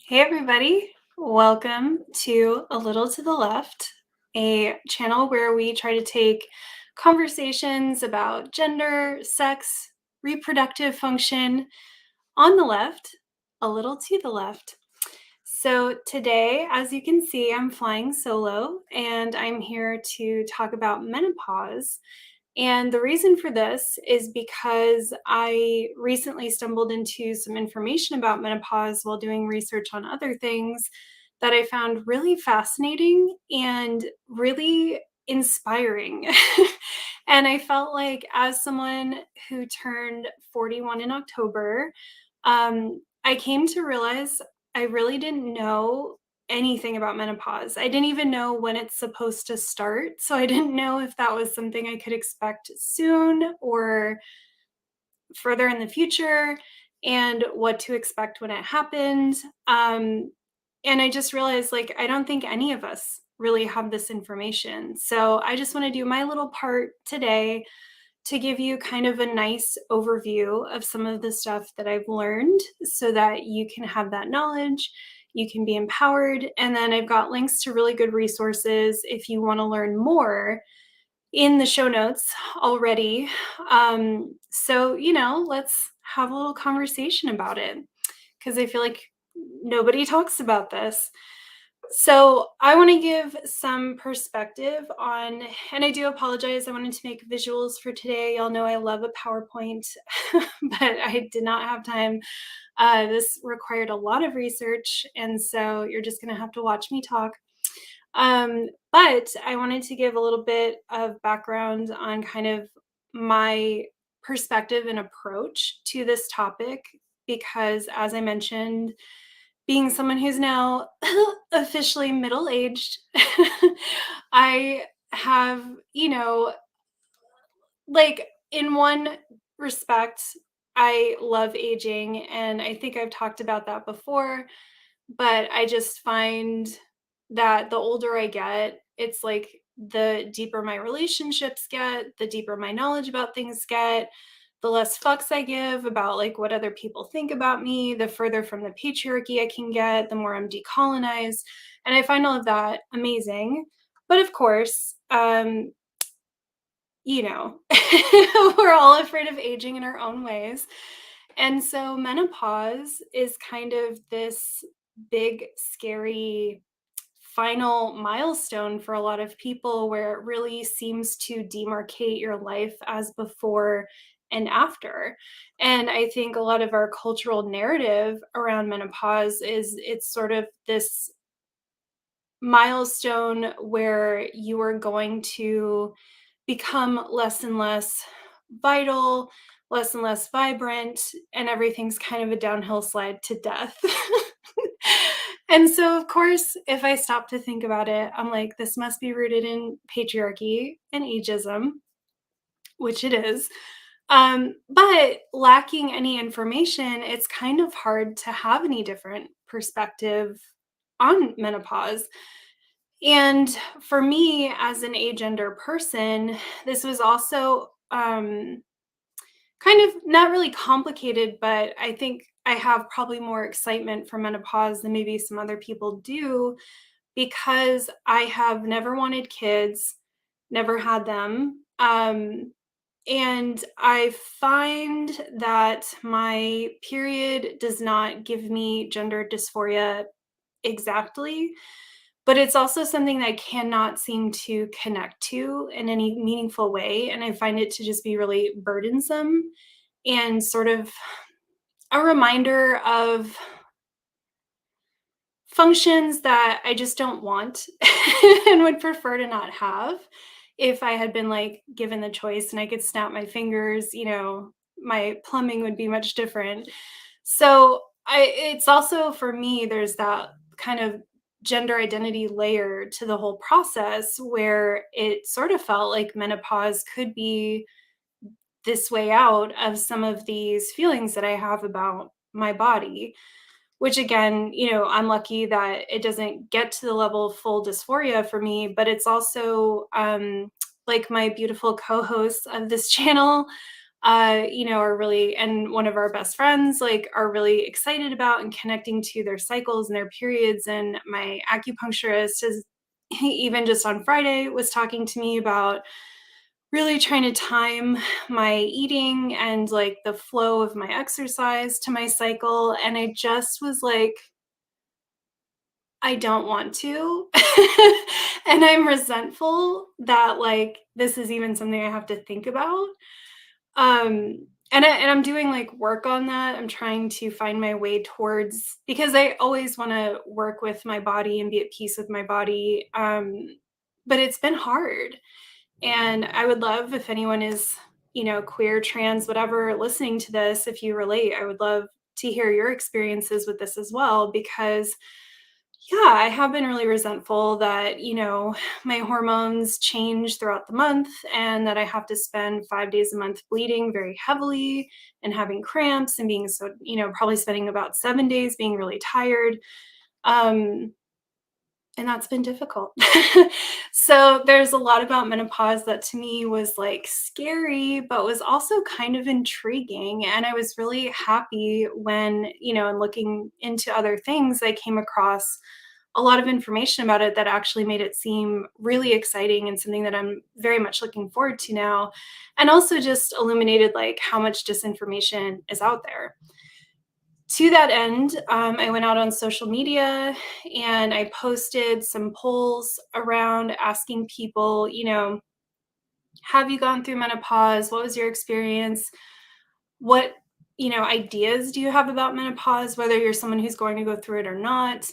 Hey, everybody. Welcome to A Little to the Left, a channel where we try to take conversations about gender, sex, reproductive function on the left, a little to the left. So, today, as you can see, I'm flying solo and I'm here to talk about menopause. And the reason for this is because I recently stumbled into some information about menopause while doing research on other things that I found really fascinating and really inspiring. And I felt like, as someone who turned 41 in October, I came to realize I really didn't know anything about menopause. I didn't even know when it's supposed to start. So I didn't know if that was something I could expect soon or further in the future and what to expect when it happened. And I just realized, like, I don't think any of us really have this information. So I just want to do my little part today to give you kind of a nice overview of some of the stuff that I've learned so that you can have that knowledge, you can be empowered. And then I've got links to really good resources if you want to learn more in the show notes already. So, let's have a little conversation about it because I feel like nobody talks about this. So I want to give some perspective on, and I do apologize. I wanted to make visuals for today. Y'all know I love a PowerPoint, but I did not have time. This required a lot of research, and so you're just going to have to watch me talk. But I wanted to give a little bit of background on kind of my perspective and approach to this topic, because as I mentioned, being someone who's now officially middle-aged, I have, like, in one respect, I love aging, and I think I've talked about that before, but I just find that the older I get, it's like the deeper my relationships get, the deeper my knowledge about things get, the less fucks I give about like what other people think about me, the further from the patriarchy I can get, the more I'm decolonized. And I find all of that amazing. But of course, you know, we're all afraid of aging in our own ways. And so menopause is kind of this big, scary final milestone for a lot of people where it really seems to demarcate your life as before and after. And I think a lot of our cultural narrative around menopause is it's sort of this milestone where you are going to become less and less vital, less and less vibrant, and everything's kind of a downhill slide to death. And so, of course, if I stop to think about it, I'm like, this must be rooted in patriarchy and ageism, which it is. But lacking any information, it's kind of hard to have any different perspective on menopause. And for me, as an agender person, this was also kind of not really complicated, but I think I have probably more excitement for menopause than maybe some other people do because I have never wanted kids, never had them. And I find that my period does not give me gender dysphoria exactly, but it's also something that I cannot seem to connect to in any meaningful way. And I find it to just be really burdensome and sort of a reminder of functions that I just don't want and would prefer to not have. If I had been like given the choice and I could snap my fingers, my plumbing would be much different. So it's also for me, there's that kind of gender identity layer to the whole process where it sort of felt like menopause could be this way out of some of these feelings that I have about my body, which again, I'm lucky that it doesn't get to the level of full dysphoria for me, but it's also like my beautiful co-hosts of this channel are really, and one of our best friends, like, are really excited about and connecting to their cycles and their periods. And my acupuncturist is, he even just on Friday was talking to me about really trying to time my eating and like the flow of my exercise to my cycle. And I just was like, I don't want to. And I'm resentful that like this is even something I have to think about. And I'm doing like work on that. I'm trying to find my way towards, because I always want to work with my body and be at peace with my body. But it's been hard. And I would love if anyone is, queer, trans, whatever, listening to this, if you relate, I would love to hear your experiences with this as well, because yeah, I have been really resentful that, my hormones change throughout the month and that I have to spend 5 days a month bleeding very heavily and having cramps and being so, probably spending about 7 days being really tired. Um, and that's been difficult. So there's a lot about menopause that to me was like scary, but was also kind of intriguing. And I was really happy when, and looking into other things, I came across a lot of information about it that actually made it seem really exciting and something that I'm very much looking forward to now. And also just illuminated like how much disinformation is out there. To that end, I went out on social media and I posted some polls around asking people, have you gone through menopause? What was your experience? What, ideas do you have about menopause, whether you're someone who's going to go through it or not?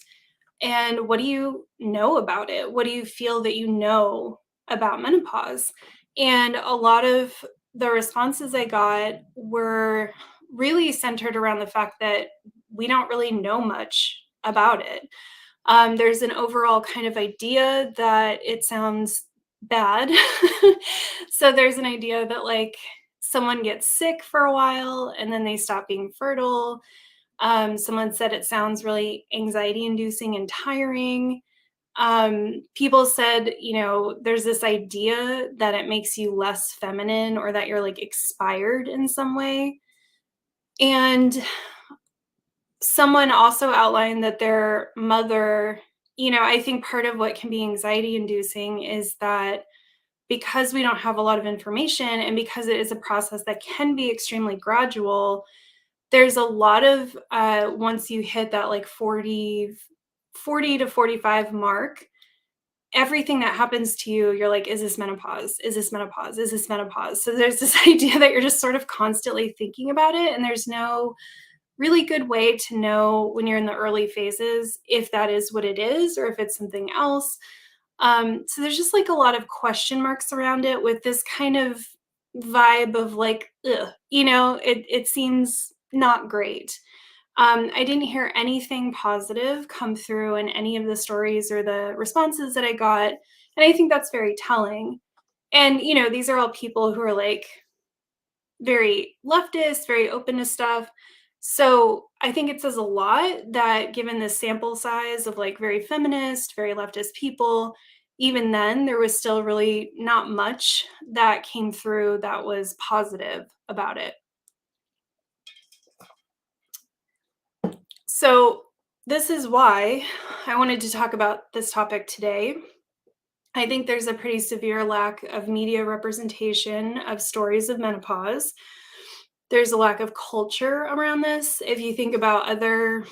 And what do you know about it? What do you feel that you know about menopause? And a lot of the responses I got were really centered around the fact that we don't really know much about it. There's an overall kind of idea that it sounds bad. So there's an idea that like someone gets sick for a while and then they stop being fertile. Someone said it sounds really anxiety inducing and tiring. People said, there's this idea that it makes you less feminine or that you're like expired in some way. And someone also outlined that their mother, I think part of what can be anxiety inducing is that because we don't have a lot of information and because it is a process that can be extremely gradual, there's a lot of once you hit that like 40 to 45 mark, everything that happens to you, you're like, is this menopause? Is this menopause? Is this menopause? So there's this idea that you're just sort of constantly thinking about it. And there's no really good way to know when you're in the early phases if that is what it is or if it's something else. So there's just like a lot of question marks around it with this kind of vibe of like, ugh, it seems not great. I didn't hear anything positive come through in any of the stories or the responses that I got. And I think that's very telling. And, these are all people who are like very leftist, very open to stuff. So I think it says a lot that given the sample size of like very feminist, very leftist people, even then there was still really not much that came through that was positive about it. So this is why I wanted to talk about this topic today. I think there's a pretty severe lack of media representation of stories of menopause. There's a lack of culture around this. If you think about other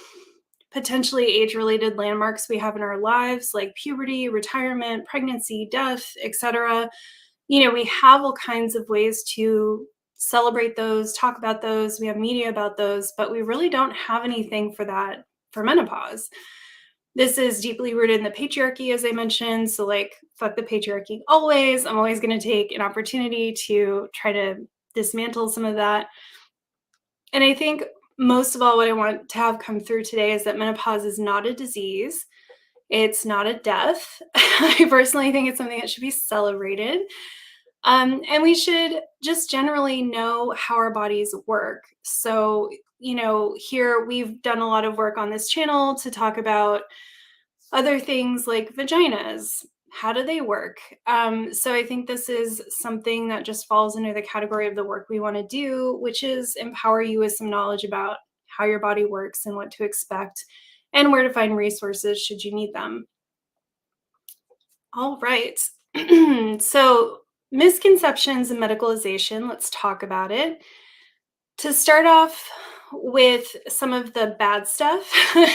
potentially age-related landmarks we have in our lives, like puberty, retirement, pregnancy, death, etc., we have all kinds of ways to celebrate those, talk about those. We have media about those, but we really don't have anything for that for menopause. This is deeply rooted in the patriarchy, as I mentioned. So, like, fuck the patriarchy always. I'm always going to take an opportunity to try to dismantle some of that. And I think most of all, what I want to have come through today is that menopause is not a disease. It's not a death. I personally think it's something that should be celebrated. And we should just generally know how our bodies work. So, here we've done a lot of work on this channel to talk about other things like vaginas, How do they work? So I think this is something that just falls under the category of the work we want to do, which is empower you with some knowledge about how your body works and what to expect and where to find resources should you need them. All right. So, misconceptions and medicalization, let's talk about it. To start off with some of the bad stuff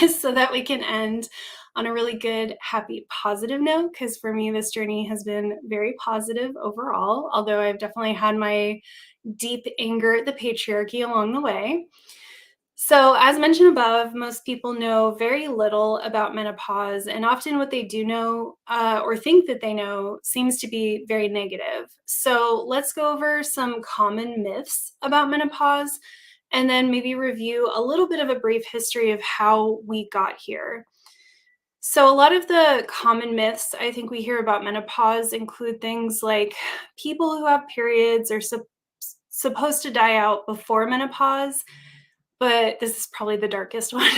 so that we can end on a really good, happy, positive note. Because for me, this journey has been very positive overall, although I've definitely had my deep anger at the patriarchy along the way. So, as mentioned above, most people know very little about menopause, and often what they do know or think that they know seems to be very negative. So, let's go over some common myths about menopause and then maybe review a little bit of a brief history of how we got here. So, a lot of the common myths I think we hear about menopause include things like people who have periods are supposed to die out before menopause, but this is probably the darkest one.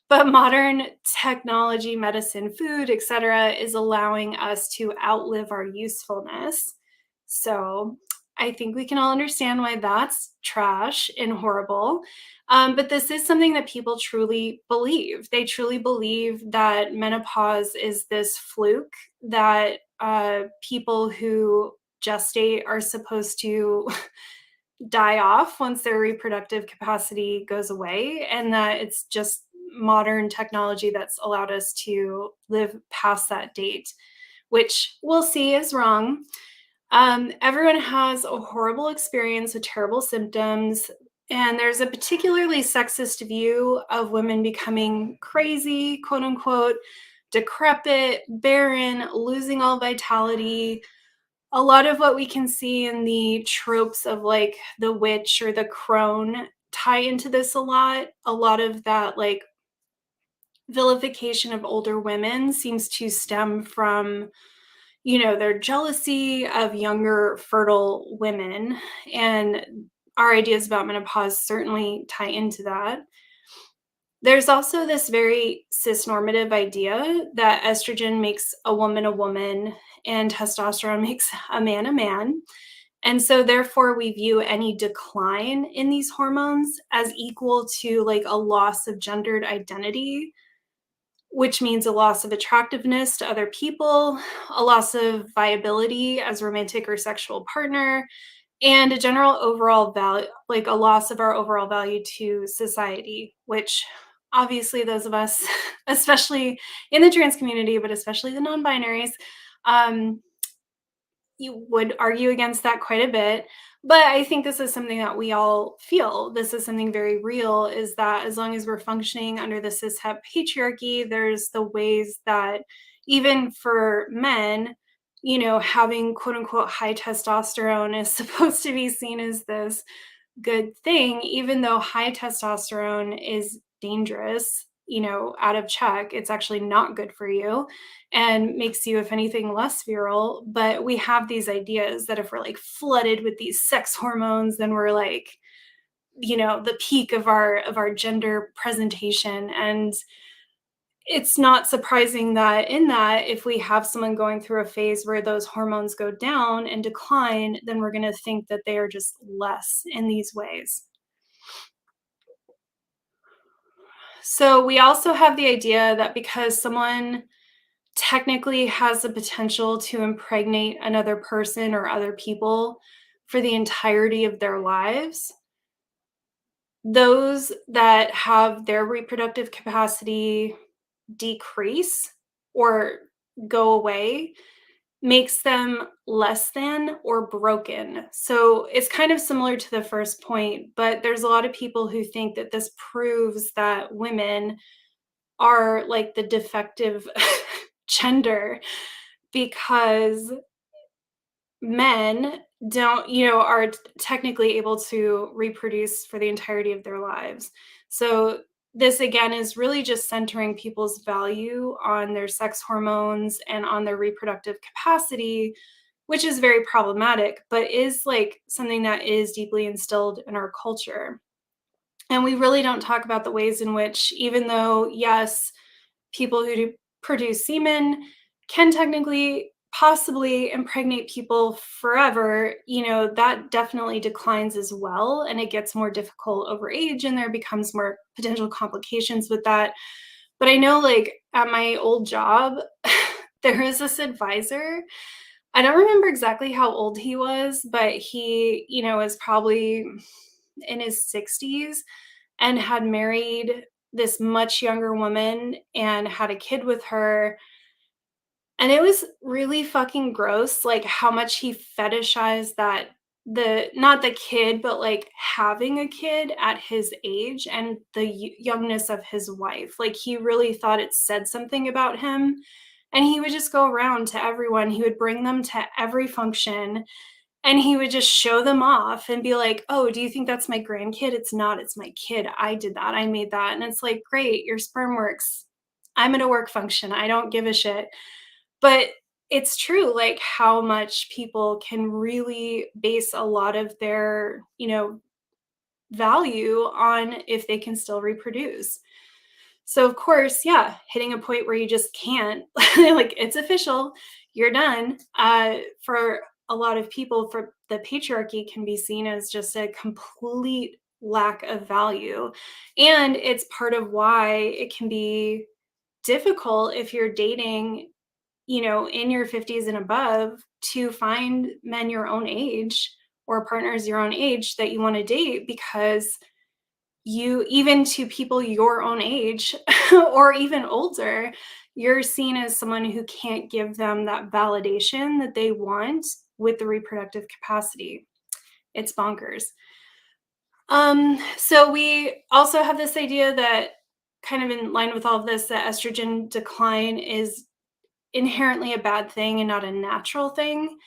But modern technology, medicine, food, etc., is allowing us to outlive our usefulness. So I think we can all understand why that's trash and horrible. But this is something that people truly believe. They truly believe that menopause is this fluke that people who gestate are supposed to die off once their reproductive capacity goes away, and that it's just modern technology that's allowed us to live past that date, which we'll see is wrong. Everyone has a horrible experience with terrible symptoms, and there's a particularly sexist view of women becoming crazy, quote unquote, decrepit, barren, losing all vitality. A lot of what we can see in the tropes of like the witch or the crone tie into this a lot. A lot of that like vilification of older women seems to stem from, their jealousy of younger fertile women. And our ideas about menopause certainly tie into that. There's also this very cisnormative idea that estrogen makes a woman and testosterone makes a man. And so, therefore, we view any decline in these hormones as equal to like a loss of gendered identity, which means a loss of attractiveness to other people, a loss of viability as romantic or sexual partner, and a general overall value, like a loss of our overall value to society, which obviously those of us, especially in the trans community, but especially the non binaries, um, you would argue against that quite a bit. But I think this is something that we all feel. This is something very real, is that as long as we're functioning under the cishet patriarchy, there's the ways that even for men, having quote unquote high testosterone is supposed to be seen as this good thing, even though high testosterone is dangerous, out of check. It's actually not good for you and makes you, if anything, less virile. But we have these ideas that if we're like flooded with these sex hormones, then we're like, the peak of our gender presentation. And it's not surprising that in that, if we have someone going through a phase where those hormones go down and decline, then we're going to think that they are just less in these ways. So we also have the idea that because someone technically has the potential to impregnate another person or other people for the entirety of their lives, those that have their reproductive capacity decrease or go away makes them less than or broken. So it's kind of similar to the first point, but there's a lot of people who think that this proves that women are like the defective gender because men don't, are technically able to reproduce for the entirety of their lives. So this again is really just centering people's value on their sex hormones and on their reproductive capacity, which is very problematic, but is like something that is deeply instilled in our culture. And we really don't talk about the ways in which, even though, yes, people who do produce semen can technically possibly impregnate people forever, that definitely declines as well. And it gets more difficult over age, and there becomes more potential complications with that. But I know, like, at my old job, there was this advisor. I don't remember exactly how old he was, but he, was probably in his 60s and had married this much younger woman and had a kid with her. And it was really fucking gross, like, how much he fetishized that, not the kid, but, like, having a kid at his age and the youngness of his wife. Like, he really thought it said something about him, and he would just go around to everyone. He would bring them to every function, and he would just show them off and be like, "Oh, do you think that's my grandkid? It's not, it's my kid. I did that. I made that." And it's like, "Great, your sperm works. I'm at a work function. I don't give a shit." But it's true, like, how much people can really base a lot of their, value on if they can still reproduce. So, of course, yeah, hitting a point where you just can't, like, it's official, you're done. For a lot of people, for the patriarchy can be seen as just a complete lack of value. And it's part of why it can be difficult if you're dating, in your 50s and above, to find men your own age or partners your own age that you want to date, because you, even to people your own age or even older, you're seen as someone who can't give them that validation that they want with the reproductive capacity. It's bonkers. So we also have this idea that, kind of in line with all of this, that estrogen decline is inherently a bad thing and not a natural thing.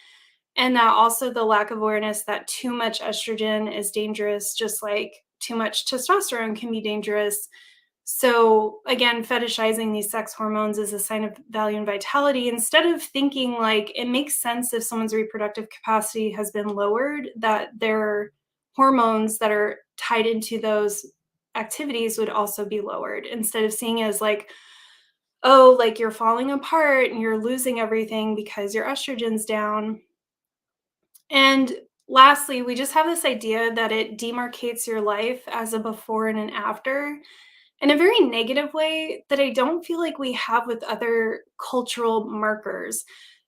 And that also the lack of awareness that too much estrogen is dangerous, just like too much testosterone can be dangerous. So again, fetishizing these sex hormones is a sign of value and vitality, instead of thinking like it makes sense if someone's reproductive capacity has been lowered, that their hormones that are tied into those activities would also be lowered, instead of seeing it as like, oh, like, you're falling apart and you're losing everything because your estrogen's down. And lastly, we just have this idea that it demarcates your life as a before and an after in a very negative way that I don't feel like we have with other cultural markers.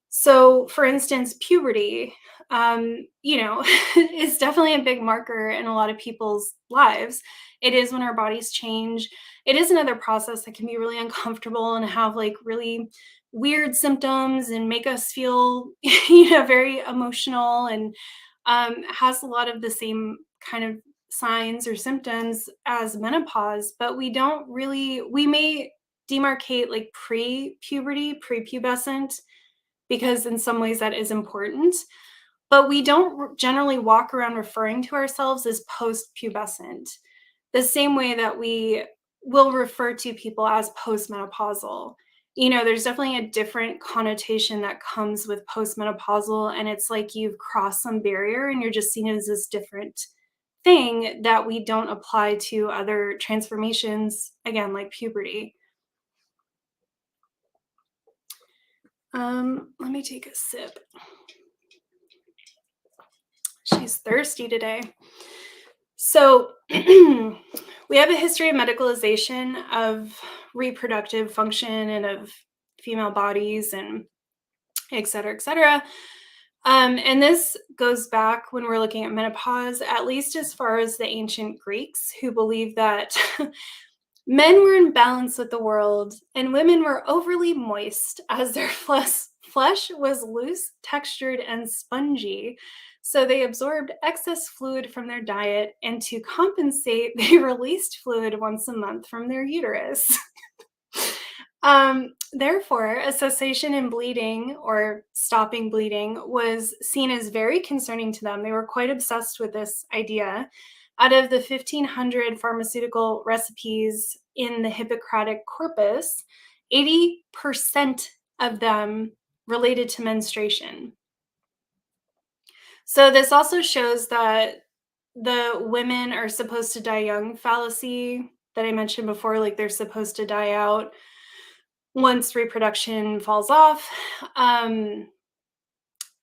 So, for instance, puberty, is definitely a big marker in a lot of people's lives. It is when our bodies change. It is another process that can be really uncomfortable and have like really weird symptoms and make us feel, very emotional, and has a lot of the same kind of signs or symptoms as menopause, but we may demarcate like pre-puberty, prepubescent, because in some ways that is important, but we don't generally walk around referring to ourselves as post-pubescent, the same way that we will refer to people as postmenopausal. There's definitely a different connotation that comes with postmenopausal, and it's like you've crossed some barrier and you're just seen as this different thing that we don't apply to other transformations, again, like puberty. Let me take a sip. She's thirsty today. So, we have a history of medicalization of reproductive function and of female bodies, and et cetera, et cetera. And this goes back when we're looking at menopause, at least as far as the ancient Greeks, who believed that men were in balance with the world and women were overly moist, as their flesh was loose, textured, and spongy. So they absorbed excess fluid from their diet, and to compensate, they released fluid once a month from their uterus. Therefore, a cessation in bleeding or stopping bleeding was seen as very concerning to them. They were quite obsessed with this idea. Out of the 1,500 pharmaceutical recipes in the Hippocratic corpus, 80% of them related to menstruation. So this also shows that the women are supposed to die young fallacy that I mentioned before, like they're supposed to die out. once reproduction falls off,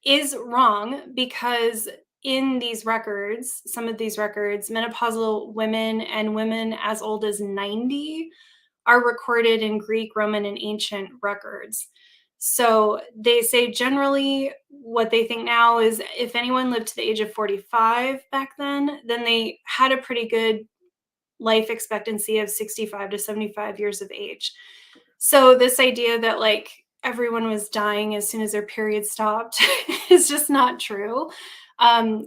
is wrong because in these records, some of these records, menopausal women and women as old as 90 are recorded in Greek, Roman, and ancient records. So they say generally what they think now is if anyone lived to the age of 45 back then they had a pretty good life expectancy of 65 to 75 years of age. So this idea that like everyone was dying as soon as their period stopped is just not true.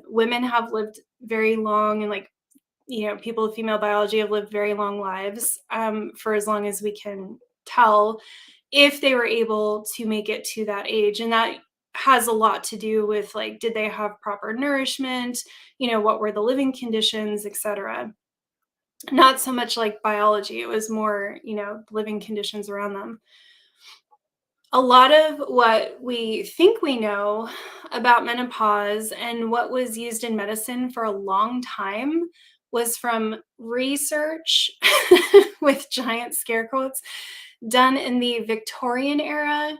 Women have lived very long, and like, people with female biology have lived very long lives, for as long as we can tell, if they were able to make it to that age. And that has a lot to do with like, did they have proper nourishment? What were the living conditions, etc. Not so much like biology. It was more, living conditions around them. A lot of what we think we know about menopause and what was used in medicine for a long time was from research with giant scare quotes done in the Victorian era,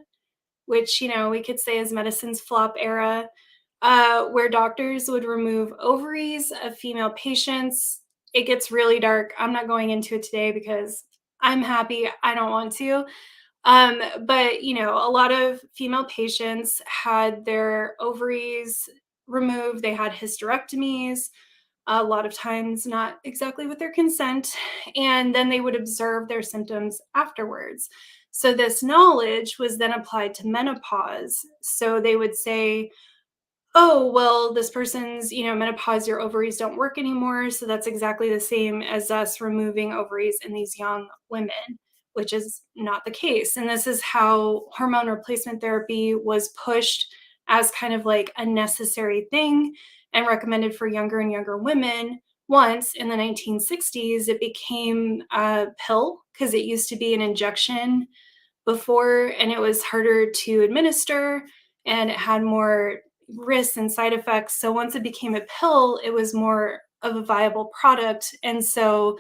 which, we could say is medicine's flop era, where doctors would remove ovaries of female patients. It gets really dark. I'm not going into it today because I'm happy. I don't want to. But a lot of female patients had their ovaries removed. They had hysterectomies, a lot of times not exactly with their consent, and then they would observe their symptoms afterwards. So this knowledge was then applied to menopause. So they would say, oh, well, this person's, menopause, your ovaries don't work anymore. So that's exactly the same as us removing ovaries in these young women, which is not the case. And this is how hormone replacement therapy was pushed as kind of like a necessary thing and recommended for younger and younger women. Once in the 1960s, it became a pill because it used to be an injection before, and it was harder to administer and it had more risks and side effects. So once it became a pill, it was more of a viable product. And so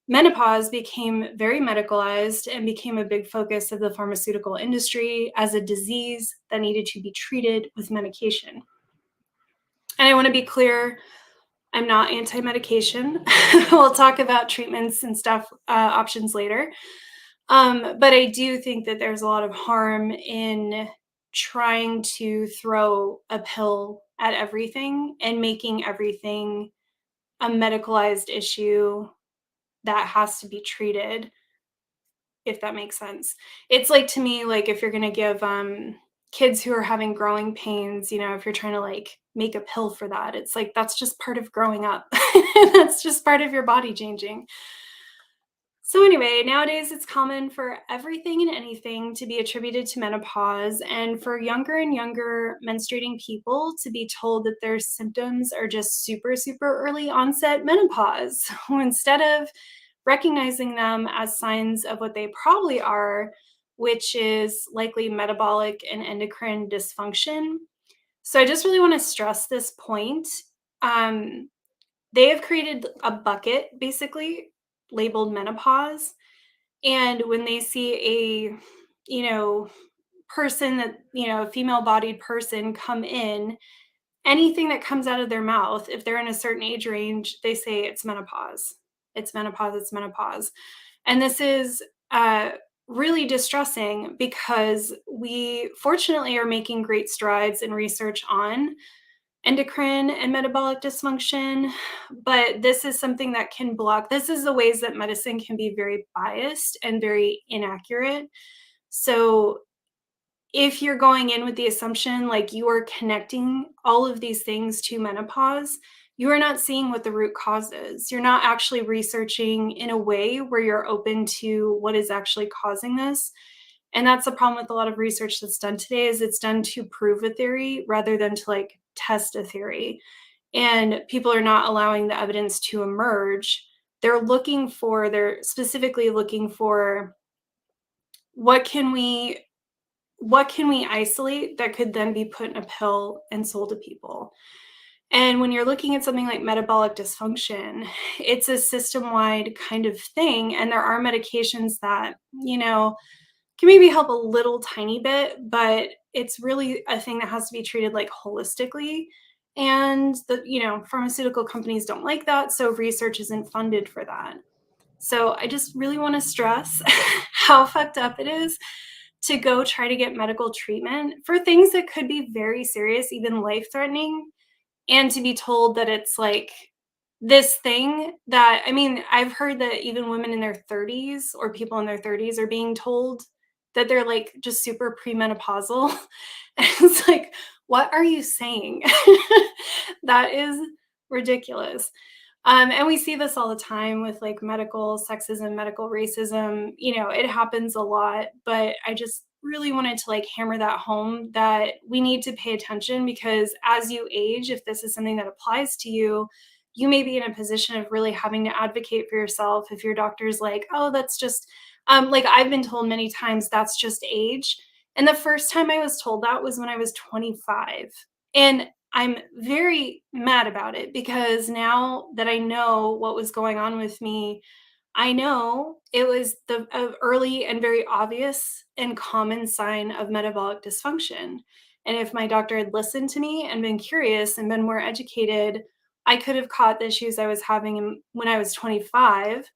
menopause became very medicalized and became a big focus of the pharmaceutical industry as a disease that needed to be treated with medication. And I want to be clear, I'm not anti-medication. We'll talk about treatments and stuff, options later. But I do think that there's a lot of harm in trying to throw a pill at everything and making everything a medicalized issue that has to be treated, if that makes sense. It's like, to me, like if you're going to give kids who are having growing pains, if you're trying to like make a pill for that, it's like that's just part of growing up. That's just part of your body changing. So anyway, nowadays it's common for everything and anything to be attributed to menopause, and for younger and younger menstruating people to be told that their symptoms are just super, super early onset menopause, instead of recognizing them as signs of what they probably are, which is likely metabolic and endocrine dysfunction. So I just really want to stress this point. Um, they have created a bucket basically labeled menopause. And when they see a, person that, a female bodied person come in, anything that comes out of their mouth, if they're in a certain age range, they say it's menopause. It's menopause. It's menopause. And this is really distressing because we fortunately are making great strides in research on endocrine and metabolic dysfunction, but this is something that can block. This is the ways that medicine can be very biased and very inaccurate. So if you're going in with the assumption like you are connecting all of these things to menopause, you are not seeing what the root cause is. You're not actually researching in a way where you're open to what is actually causing this. And that's the problem with a lot of research that's done today, is it's done to prove a theory rather than to like test a theory. And people are not allowing the evidence to emerge. They're specifically looking for what can we isolate that could then be put in a pill and sold to people. And when you're looking at something like metabolic dysfunction, it's a system-wide kind of thing. And there are medications that, can maybe help a little tiny bit, but it's really a thing that has to be treated like holistically. And pharmaceutical companies don't like that, so research isn't funded for that. So I just really want to stress how fucked up it is to go try to get medical treatment for things that could be very serious, even life threatening, and to be told that it's like this thing that, I mean, I've heard that even women in their 30s or people in their 30s are being told that they're like just super premenopausal. And it's like, what are you saying? That is ridiculous. And we see this all the time with like medical sexism, medical racism. It happens a lot, but I just really wanted to like hammer that home that we need to pay attention, because as you age, if this is something that applies to you, you may be in a position of really having to advocate for yourself. If your doctor's like, oh, that's just, like I've been told many times, that's just age. And the first time I was told that was when I was 25. And I'm very mad about it, because now that I know what was going on with me, I know it was the early and very obvious and common sign of metabolic dysfunction. And if my doctor had listened to me and been curious and been more educated, I could have caught the issues I was having when I was 25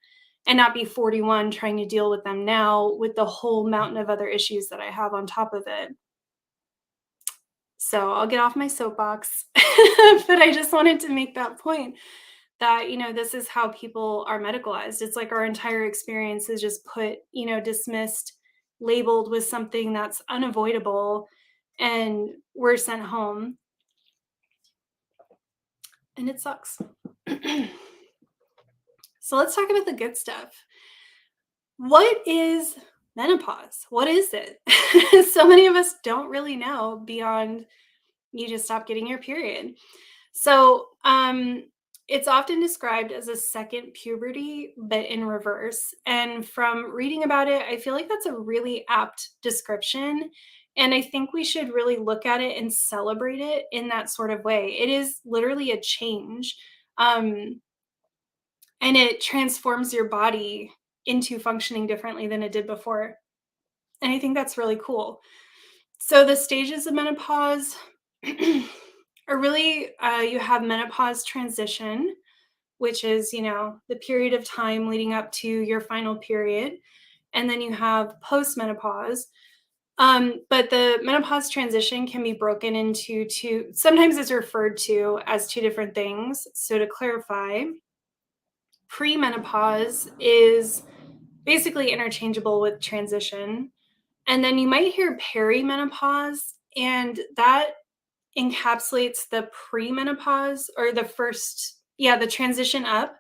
and not be 41 trying to deal with them now with the whole mountain of other issues that I have on top of it. So I'll get off my soapbox, but I just wanted to make that point that, this is how people are medicalized. It's like our entire experience is just put, dismissed, labeled with something that's unavoidable, and we're sent home. And it sucks. So let's talk about the good stuff. What is menopause? What is it? So many of us don't really know beyond you just stop getting your period. So, it's often described as a second puberty, but in reverse. And from reading about it, I feel like that's a really apt description. And I think we should really look at it and celebrate it in that sort of way. It is literally a change, and it transforms your body into functioning differently than it did before. And I think that's really cool. So, the stages of menopause are really, you have menopause transition, which is, the period of time leading up to your final period. And then you have postmenopause. But the menopause transition can be broken into two, sometimes it's referred to as two different things. So to clarify, premenopause is basically interchangeable with transition. And then you might hear perimenopause, and that encapsulates the premenopause, or the transition up.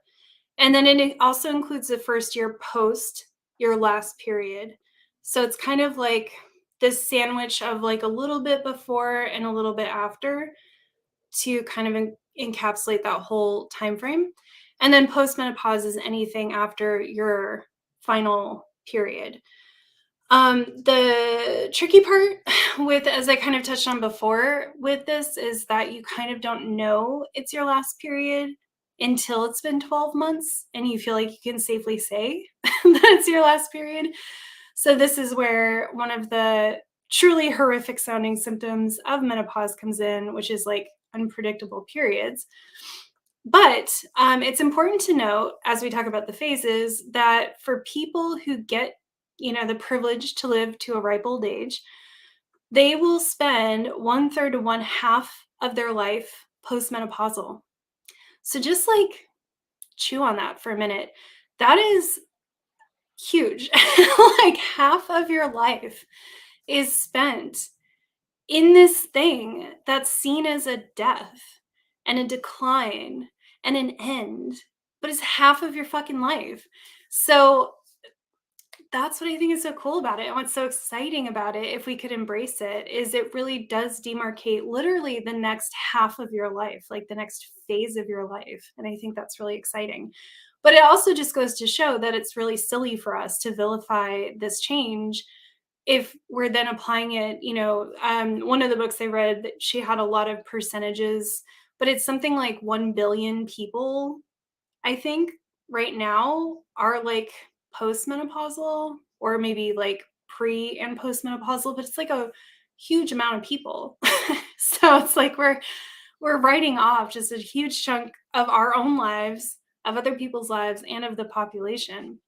And then it also includes the first year post your last period. So it's kind of like this sandwich of like a little bit before and a little bit after, to kind of encapsulate that whole time frame. And then postmenopause is anything after your final period. The tricky part with, as I kind of touched on before with this, is that you kind of don't know it's your last period until it's been 12 months and you feel like you can safely say that it's your last period. So this is where one of the truly horrific sounding symptoms of menopause comes in, which is like unpredictable periods. But it's important to note, as we talk about the phases, that for people who get, the privilege to live to a ripe old age, they will spend 1/3 to 1/2 of their life postmenopausal. So just like chew on that for a minute. That is huge. Like half of your life is spent in this thing that's seen as a death and a decline and an end, but it's half of your fucking life. So that's what I think is so cool about it. And what's so exciting about it, if we could embrace it, is it really does demarcate literally the next half of your life, like the next phase of your life. And I think that's really exciting. But it also just goes to show that it's really silly for us to vilify this change if we're then applying it. One of the books I read, she had a lot of percentages, but it's something like 1 billion people, I think, right now are like postmenopausal, or maybe like pre and postmenopausal, but it's like a huge amount of people. So it's like we're writing off just a huge chunk of our own lives, of other people's lives, and of the population.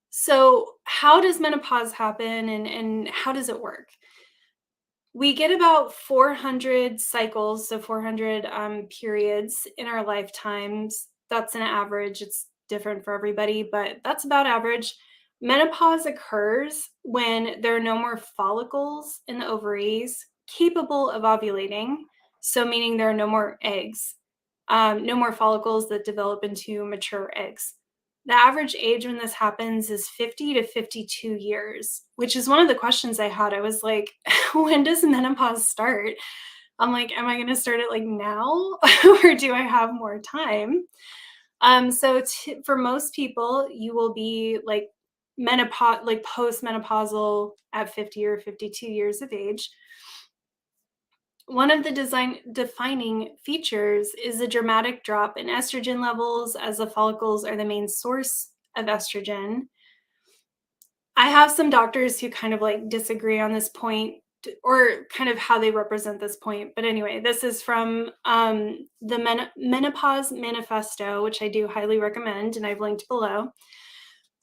So how does menopause happen, and how does it work? We get about 400 cycles, so 400 periods in our lifetimes. That's an average. It's different for everybody, but that's about average. Menopause occurs when there are no more follicles in the ovaries capable of ovulating. So, meaning there are no more eggs, no more follicles that develop into mature eggs. The average age when this happens is 50 to 52 years, which is one of the questions I had. I was like, when does menopause start? I'm like, am I going to start it like now or do I have more time? For most people, you will be like menopause, like postmenopausal at 50 or 52 years of age. One of the defining features is a dramatic drop in estrogen levels, as the follicles are the main source of estrogen. I have some doctors who kind of like disagree on this point, or kind of how they represent this point. But anyway, this is from the Menopause Manifesto, which I do highly recommend, and I've linked below.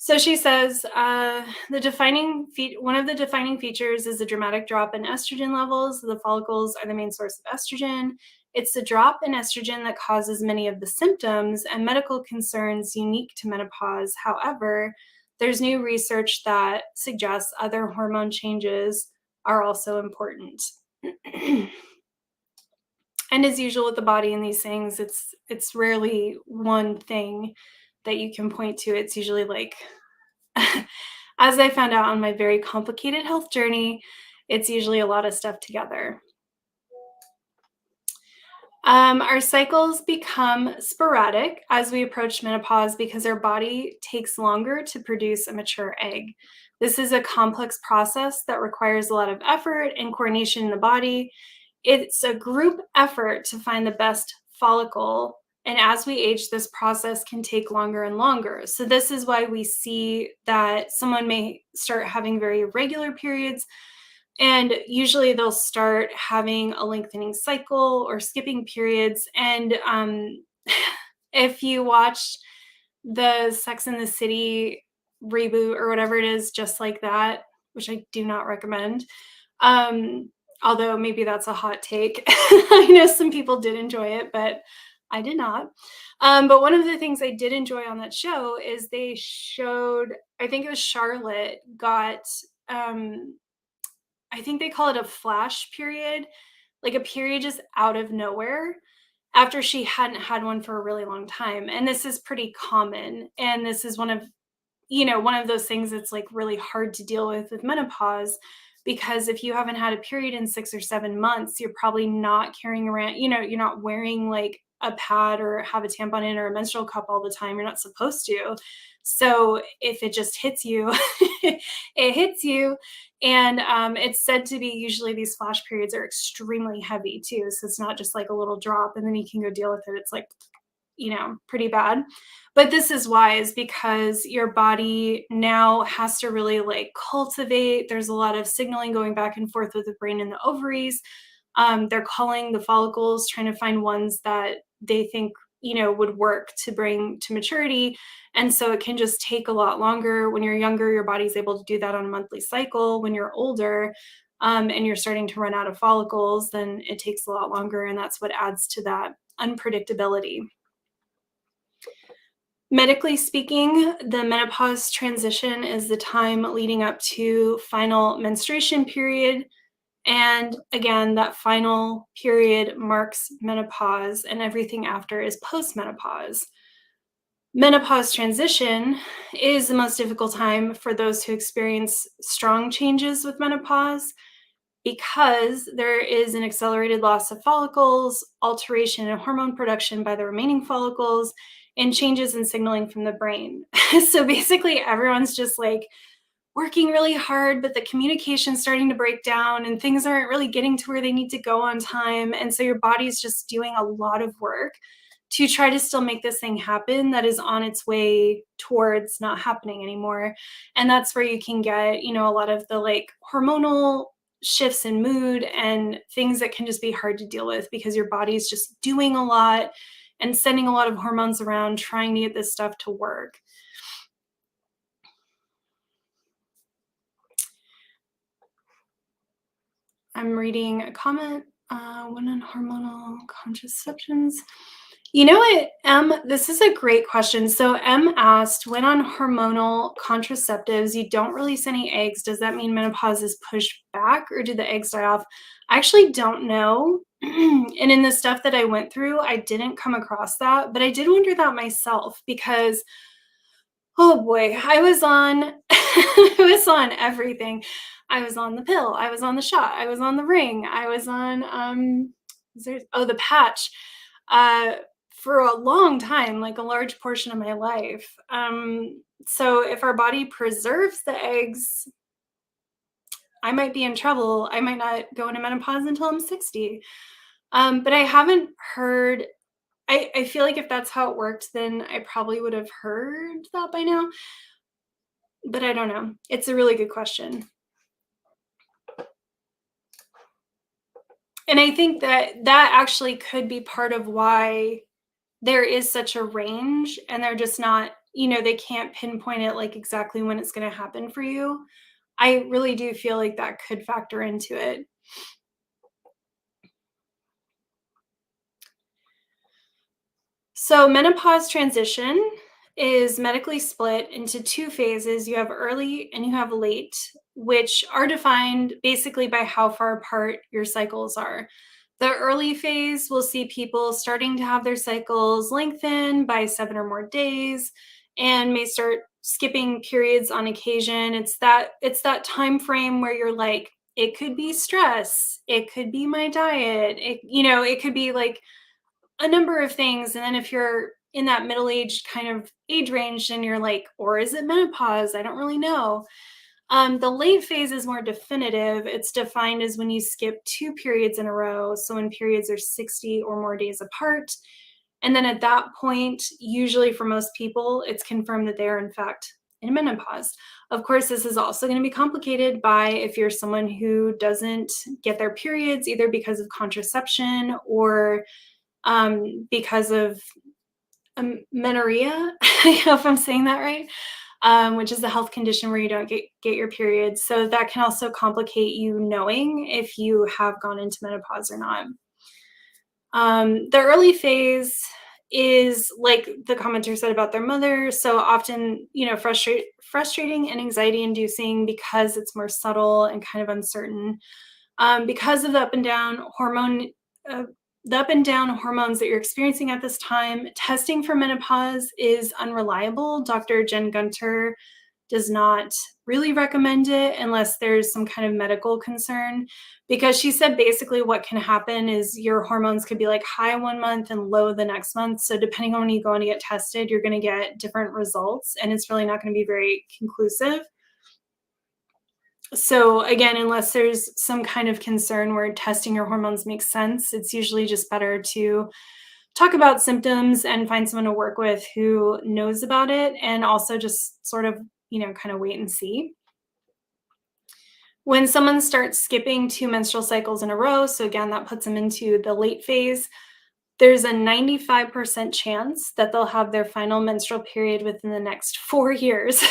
So she says one of the defining features is a dramatic drop in estrogen levels. The follicles are the main source of estrogen. It's the drop in estrogen that causes many of the symptoms and medical concerns unique to menopause. However, there's new research that suggests other hormone changes are also important. And as usual with the body and these things, it's rarely one thing that you can point to. It's usually like, as I found out on my very complicated health journey, it's usually a lot of stuff together. Our cycles become sporadic as we approach menopause because our body takes longer to produce a mature egg. This is a complex process that requires a lot of effort and coordination in the body. It's a group effort to find the best follicle. And as we age, this process can take longer and longer. So, this is why we see that someone may start having very irregular periods. And usually they'll start having a lengthening cycle or skipping periods. And if you watched the Sex and the City reboot or whatever it is, Just Like That, which I do not recommend, although maybe that's a hot take. I know some people did enjoy it, but I did not. But one of the things I did enjoy on that show is they showed, I think it was Charlotte got, I think they call it a flash period, like a period just out of nowhere after she hadn't had one for a really long time. And this is pretty common. And this is one of those things that's like really hard to deal with menopause, because if you haven't had a period in 6 or 7 months, you're probably not carrying around, you're not wearing like a pad or have a tampon in or a menstrual cup all the time. You're not supposed to. So if it just hits you, it hits you. And it's said to be, usually these flash periods are extremely heavy too. So it's not just like a little drop and then you can go deal with it. It's like, pretty bad. But this is why, is because your body now has to really like cultivate. There's a lot of signaling going back and forth with the brain and the ovaries. They're calling the follicles, trying to find ones that they think, would work to bring to maturity. And so it can just take a lot longer. When you're younger, your body's able to do that on a monthly cycle. When you're older, and you're starting to run out of follicles, then it takes a lot longer. And that's what adds to that unpredictability. Medically speaking, the menopause transition is the time leading up to final menstruation period. And again, that final period marks menopause, and everything after is postmenopause. Menopause transition is the most difficult time for those who experience strong changes with menopause, because there is an accelerated loss of follicles, alteration in hormone production by the remaining follicles, and changes in signaling from the brain. So basically, everyone's just like working really hard, but the communication's starting to break down and things aren't really getting to where they need to go on time. And so your body's just doing a lot of work to try to still make this thing happen that is on its way towards not happening anymore. And that's where you can get, a lot of the like hormonal shifts in mood and things that can just be hard to deal with because your body's just doing a lot and sending a lot of hormones around trying to get this stuff to work. I'm reading a comment. When on hormonal contraceptions. You know what, Em? This is a great question. So Em asked, when on hormonal contraceptives, you don't release any eggs. Does that mean menopause is pushed back or do the eggs die off? I actually don't know. And in the stuff that I went through, I didn't come across that, but I did wonder that myself because oh boy, I was on I was on everything. I was on the pill, I was on the shot, I was on the ring, I was on the patch. Uh for a long time, like a large portion of my life. So if our body preserves the eggs, I might be in trouble. I might not go into menopause until I'm 60. But I haven't heard I feel like if that's how it worked, then I probably would have heard that by now. But I don't know. It's a really good question. And I think that that actually could be part of why there is such a range and they're just not, they can't pinpoint it like exactly when it's going to happen for you. I really do feel like that could factor into it. So, menopause transition is medically split into two phases. You have early and you have late, which are defined basically by how far apart your cycles are. The early phase will see people starting to have their cycles lengthen by 7 or more days and may start skipping periods on occasion. It's that time frame where you're like, it could be stress, it could be my diet, it could be like a number of things. And then if you're in that middle-aged kind of age range, then you're like, or is it menopause? I don't really know. The late phase is more definitive. It's defined as when you skip 2 periods in a row. So when periods are 60 or more days apart. And then at that point, usually for most people, it's confirmed that they are in fact in menopause. Of course, this is also going to be complicated by if you're someone who doesn't get their periods either because of contraception or because of menorrhea. I hope I'm saying that right, which is a health condition where you don't get your periods. So that can also complicate you knowing if you have gone into menopause or not. The early phase is like the commenter said about their mother. So often, frustrating and anxiety inducing because it's more subtle and kind of uncertain. Because of uh, the up and down hormones that you're experiencing at this time, testing for menopause is unreliable. Dr. Jen Gunter does not really recommend it unless there's some kind of medical concern, because she said basically what can happen is your hormones could be like high 1 month and low the next month. So depending on when you go in to get tested, you're going to get different results and it's really not going to be very conclusive. So again, unless there's some kind of concern where testing your hormones makes sense, it's usually just better to talk about symptoms and find someone to work with who knows about it, and also just sort of, kind of wait and see. When someone starts skipping 2 menstrual cycles in a row, so again, that puts them into the late phase, there's a 95% chance that they'll have their final menstrual period within the next 4 years.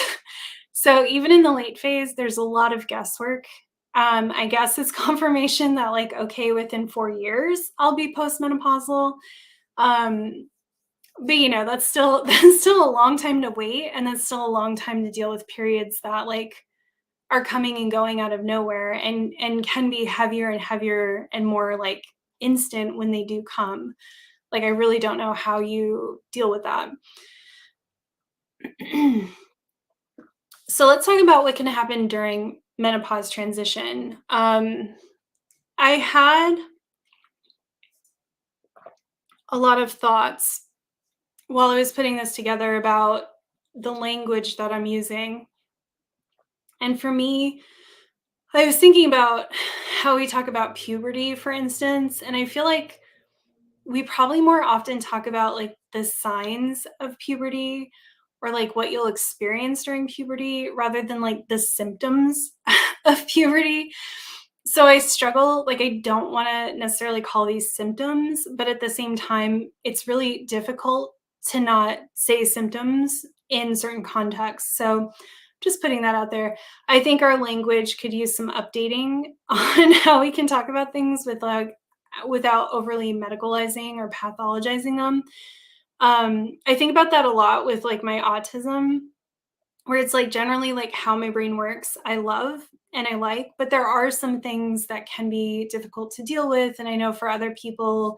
So even in the late phase, there's a lot of guesswork. I guess it's confirmation that like, okay, within 4 years, I'll be postmenopausal. But that's still that's still a long time to wait, and that's still a long time to deal with periods that like are coming and going out of nowhere and can be heavier and heavier and more like instant when they do come. Like I really don't know how you deal with that. So let's talk about what can happen during menopause transition. I had a lot of thoughts while I was putting this together about the language that I'm using. And for me, I was thinking about how we talk about puberty, for instance, and I feel like we probably more often talk about like the signs of puberty or like what you'll experience during puberty rather than like the symptoms of puberty. So I struggle, like, I don't want to necessarily call these symptoms, but at the same time, it's really difficult to not say symptoms in certain contexts. So just putting that out there. I think our language could use some updating on how we can talk about things with like without overly medicalizing or pathologizing them. I think about that a lot with like my autism, where it's like generally like how my brain works, I love and I like, but there are some things that can be difficult to deal with. And I know for other people,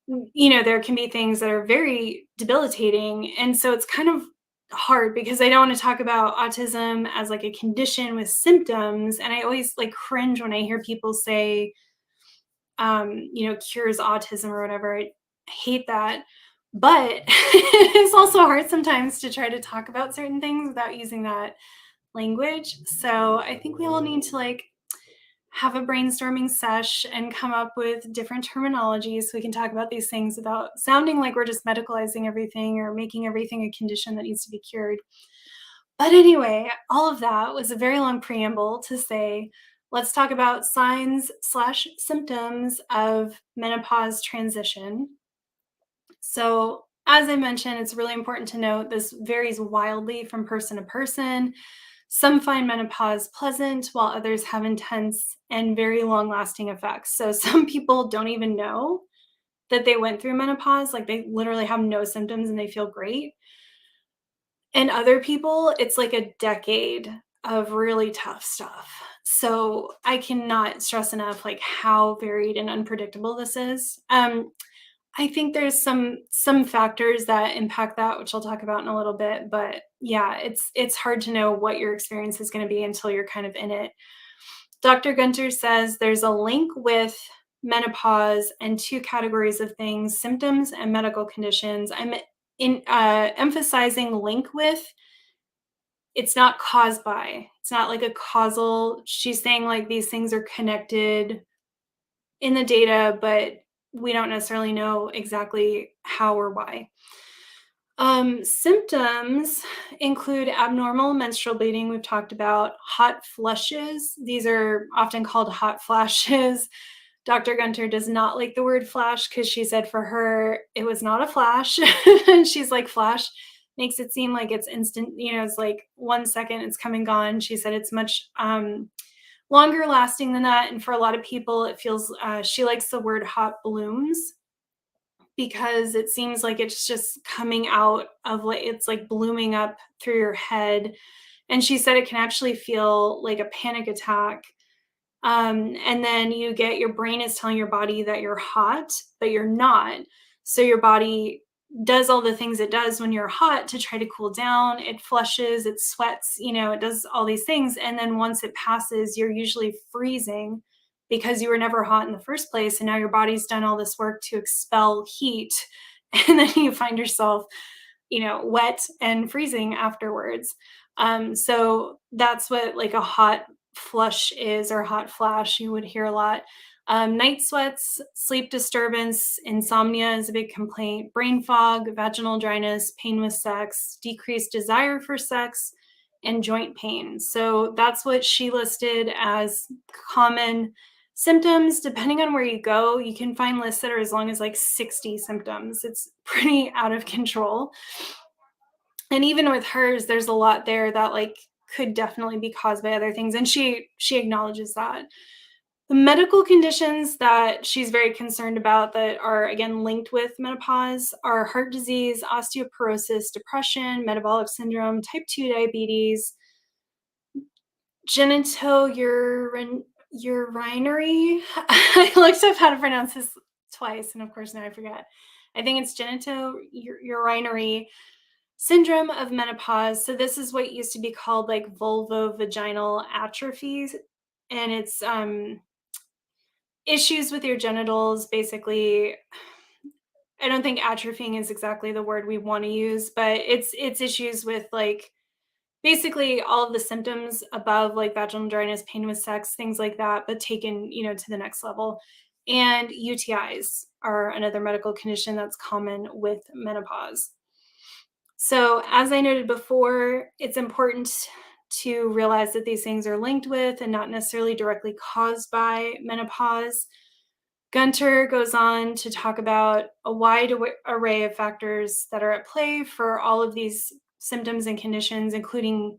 there can be things that are very debilitating. And so it's kind of hard because I don't want to talk about autism as like a condition with symptoms. And I always like cringe when I hear people say, cures autism or whatever. I hate that. But it's also hard sometimes to try to talk about certain things without using that language. So I think we all need to like have a brainstorming sesh and come up with different terminologies so we can talk about these things without sounding like we're just medicalizing everything or making everything a condition that needs to be cured. But anyway, all of that was a very long preamble to say, let's talk about signs slash symptoms of menopause transition. So, as I mentioned, it's really important to note this varies wildly from person to person. Some find menopause pleasant, while others have intense and very long lasting effects. So, some people don't even know that they went through menopause, like they literally have no symptoms and they feel great. And other people, it's like a decade of really tough stuff. So, I cannot stress enough like how varied and unpredictable this is. I think there's some factors that impact that, which I'll talk about in a little bit, but yeah, it's hard to know what your experience is gonna be until you're kind of in it. Dr. Gunter says there's a link with menopause and two categories of things, symptoms and medical conditions. I'm emphasizing link with, it's not caused by. It's not like a causal, she's saying like these things are connected in the data, but we don't necessarily know exactly how or why. Symptoms include abnormal menstrual bleeding, we've talked about, hot flushes. These are often called hot flashes. Dr. Gunter does not like the word flash because she said for her, it was not a flash. She's like, flash makes it seem like it's instant, it's like 1 second, it's come and gone. She said it's much longer lasting than that. And for a lot of people, it feels, she likes the word hot blooms because it seems like it's just coming out of like, it's like blooming up through your head. And she said it can actually feel like a panic attack. And then your brain is telling your body that you're hot, but you're not. So your body does all the things it does when you're hot to try to cool down. It flushes, it sweats, it does all these things. And then once it passes, you're usually freezing because you were never hot in the first place. And now your body's done all this work to expel heat. And then you find yourself, wet and freezing afterwards. So that's what like a hot flush is, or hot flash, you would hear a lot. Night sweats, sleep disturbance, insomnia is a big complaint, brain fog, vaginal dryness, pain with sex, decreased desire for sex, and joint pain. So that's what she listed as common symptoms. Depending on where you go, you can find lists that are as long as like 60 symptoms. It's pretty out of control. And even with hers, there's a lot there that like could definitely be caused by other things. And she acknowledges that. The medical conditions that she's very concerned about that are, again, linked with menopause are heart disease, osteoporosis, depression, metabolic syndrome, type 2 diabetes, genitourinary. I looked up how to pronounce this twice, and of course now I forget. I think it's genitourinary syndrome of menopause. So this is what used to be called like vulvovaginal atrophy, and it's issues with your genitals, basically. I don't think atrophying is exactly the word we want to use, but it's issues with like basically all of the symptoms above like vaginal dryness, pain with sex, things like that, but taken, to the next level. And UTIs are another medical condition that's common with menopause. So, as I noted before, it's important to realize that these things are linked with and not necessarily directly caused by menopause. Gunter goes on to talk about a wide array of factors that are at play for all of these symptoms and conditions, including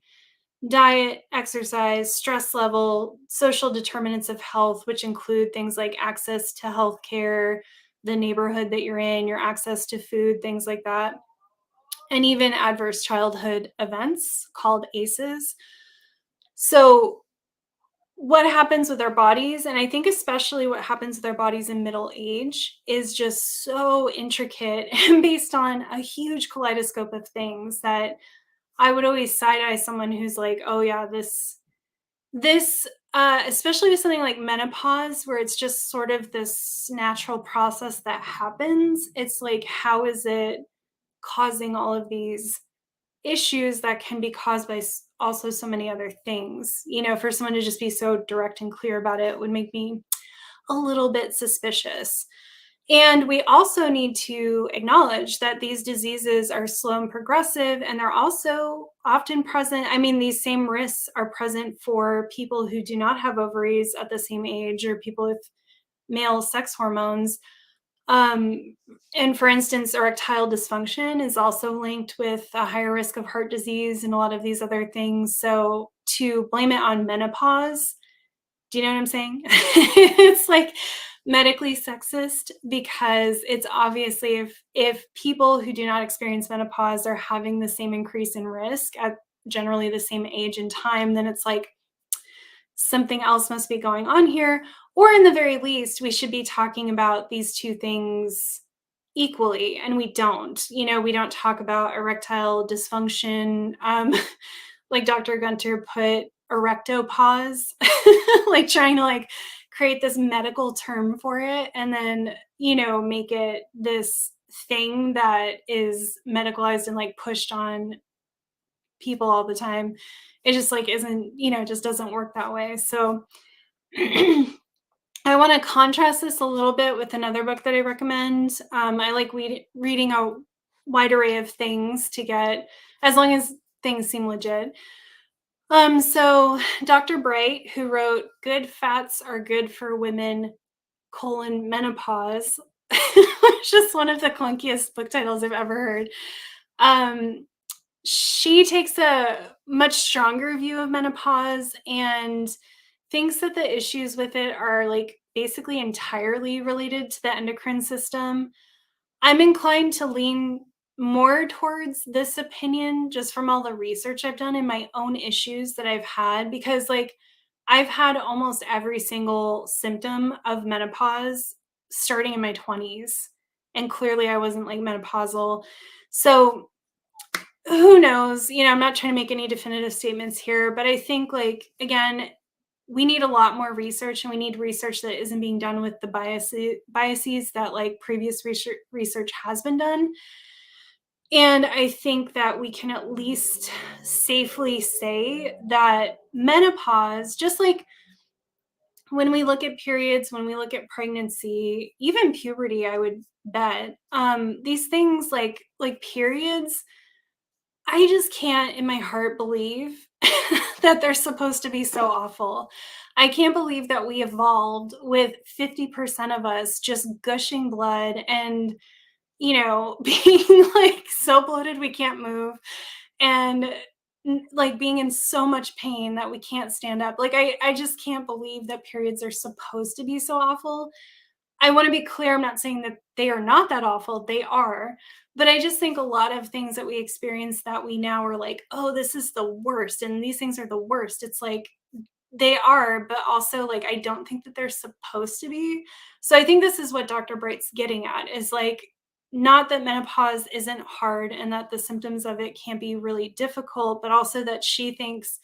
diet, exercise, stress level, social determinants of health, which include things like access to healthcare, the neighborhood that you're in, your access to food, things like that, and even adverse childhood events called ACEs. So, what happens with our bodies, and I think especially what happens with our bodies in middle age, is just so intricate and based on a huge kaleidoscope of things that I would always side eye someone who's like, oh, yeah, especially with something like menopause, where it's just sort of this natural process that happens. It's like, how is it causing all of these issues that can be caused by also so many other things? For someone to just be so direct and clear about it would make me a little bit suspicious. And we also need to acknowledge that these diseases are slow and progressive, and they're also often present. I mean, these same risks are present for people who do not have ovaries at the same age, or people with male sex hormones. Um, and for instance, erectile dysfunction is also linked with a higher risk of heart disease and a lot of these other things. So to blame it on menopause, do you know what I'm saying? It's like medically sexist, because it's obviously, if people who do not experience menopause are having the same increase in risk at generally the same age and time, then it's like something else must be going on here. Or in the very least, we should be talking about these two things equally, and we don't. We don't talk about erectile dysfunction. Like Dr. Gunter put erectopause, like trying to like create this medical term for it, and then, make it this thing that is medicalized and like pushed on people all the time. It just like isn't, it just doesn't work that way. So I want to contrast this a little bit with another book that I recommend. I like reading a wide array of things to get, as long as things seem legit. So Dr. Bright, who wrote Good Fats Are Good for Women, menopause, which is one of the clunkiest book titles I've ever heard. She takes a much stronger view of menopause and thinks that the issues with it are like basically entirely related to the endocrine system. I'm inclined to lean more towards this opinion just from all the research I've done and my own issues that I've had, because like I've had almost every single symptom of menopause starting in my 20s, and clearly I wasn't like menopausal. So who knows? I'm not trying to make any definitive statements here, but I think, like, again, we need a lot more research, and we need research that isn't being done with the biases that like previous research has been done. And I think that we can at least safely say that menopause, just like when we look at periods, when we look at pregnancy, even puberty, I would bet, these things like periods, I just can't in my heart believe that they're supposed to be so awful. I can't believe that we evolved with 50% of us just gushing blood and, being like so bloated we can't move, and like being in so much pain that we can't stand up. Like, I just can't believe that periods are supposed to be so awful. I want to be clear, I'm not saying that they are not that awful. They are. But I just think a lot of things that we experience that we now are like, oh, this is the worst. And these things are the worst. It's like they are, but also like I don't think that they're supposed to be. So I think this is what Dr. Bright's getting at, is like, not that menopause isn't hard and that the symptoms of it can be really difficult, but also that she thinks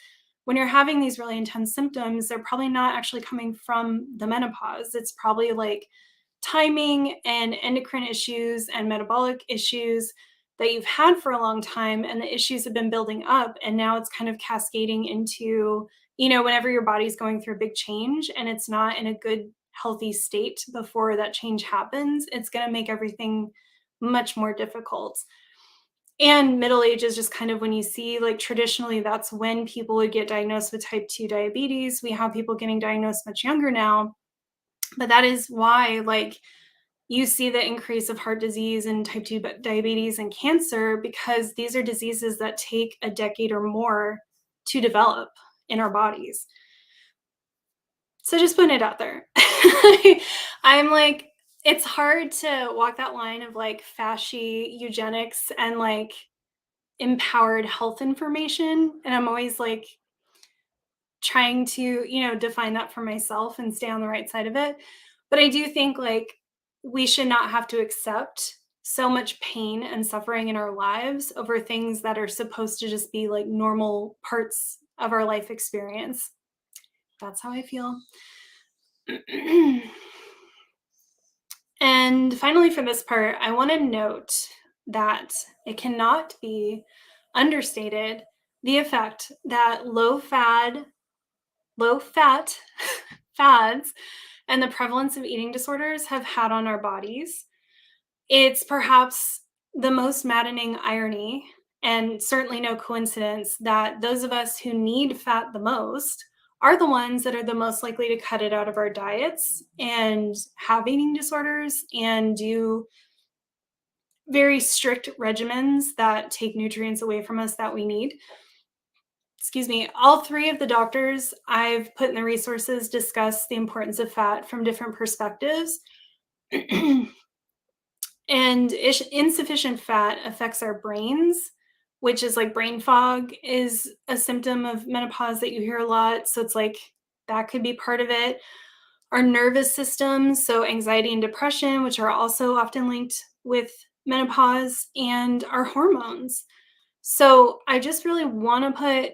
when you're having these really intense symptoms, they're probably not actually coming from the menopause. It's probably like timing and endocrine issues and metabolic issues that you've had for a long time, and the issues have been building up, and now it's kind of cascading into, whenever your body's going through a big change and it's not in a good healthy state before that change happens, it's going to make everything much more difficult. And middle age is just kind of when you see, like, traditionally, that's when people would get diagnosed with type 2 diabetes. We have people getting diagnosed much younger now, but that is why, like, you see the increase of heart disease and type 2 diabetes and cancer, because these are diseases that take a decade or more to develop in our bodies. So just putting it out there. I'm like, it's hard to walk that line of like fashy eugenics and like empowered health information. And I'm always like trying to, define that for myself and stay on the right side of it. But I do think like we should not have to accept so much pain and suffering in our lives over things that are supposed to just be like normal parts of our life experience. That's how I feel. And finally, for this part, I want to note that it cannot be understated the effect that low fat fads and the prevalence of eating disorders have had on our bodies. It's perhaps the most maddening irony, and certainly no coincidence, that those of us who need fat the most are the ones that are the most likely to cut it out of our diets and have eating disorders and do very strict regimens that take nutrients away from us that we need. Excuse me. All three of the doctors I've put in the resources discuss the importance of fat from different perspectives. And insufficient fat affects our brains, which is like brain fog is a symptom of menopause that you hear a lot. So it's like that could be part of it. Our nervous system, so anxiety and depression, which are also often linked with menopause, and our hormones. So I just really want to put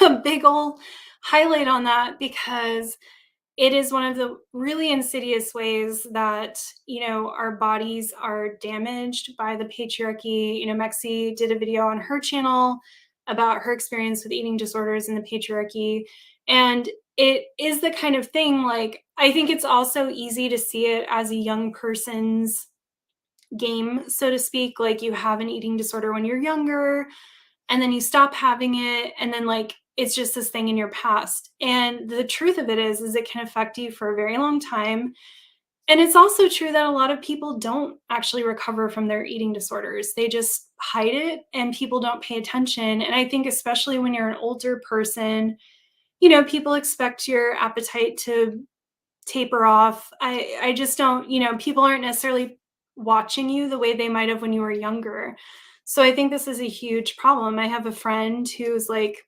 a big old highlight on that, because it is one of the really insidious ways that, our bodies are damaged by the patriarchy. Mexi did a video on her channel about her experience with eating disorders and the patriarchy. And it is the kind of thing, like, I think it's also easy to see it as a young person's game, so to speak. Like, you have an eating disorder when you're younger, and then you stop having it, and then like it's just this thing in your past. And the truth of it is it can affect you for a very long time. And it's also true that a lot of people don't actually recover from their eating disorders. They just hide it and people don't pay attention. And I think especially when you're an older person, people expect your appetite to taper off. I just don't, people aren't necessarily watching you the way they might have when you were younger. So I think this is a huge problem. I have a friend who's like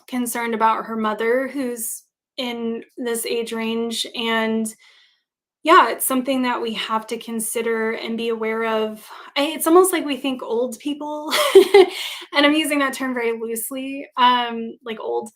concerned about her mother who's in this age range. And yeah, it's something that we have to consider and be aware of. It's almost like we think old people, and I'm using that term very loosely, like old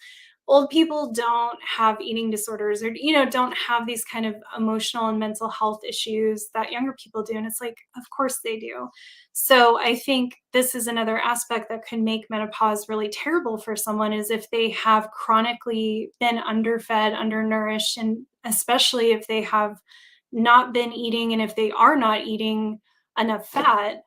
people don't have eating disorders, or don't have these kind of emotional and mental health issues that younger people do. And it's like, of course they do. So I think this is another aspect that could make menopause really terrible for someone, is if they have chronically been underfed, undernourished, and especially if they have not been eating, and if they are not eating enough fat.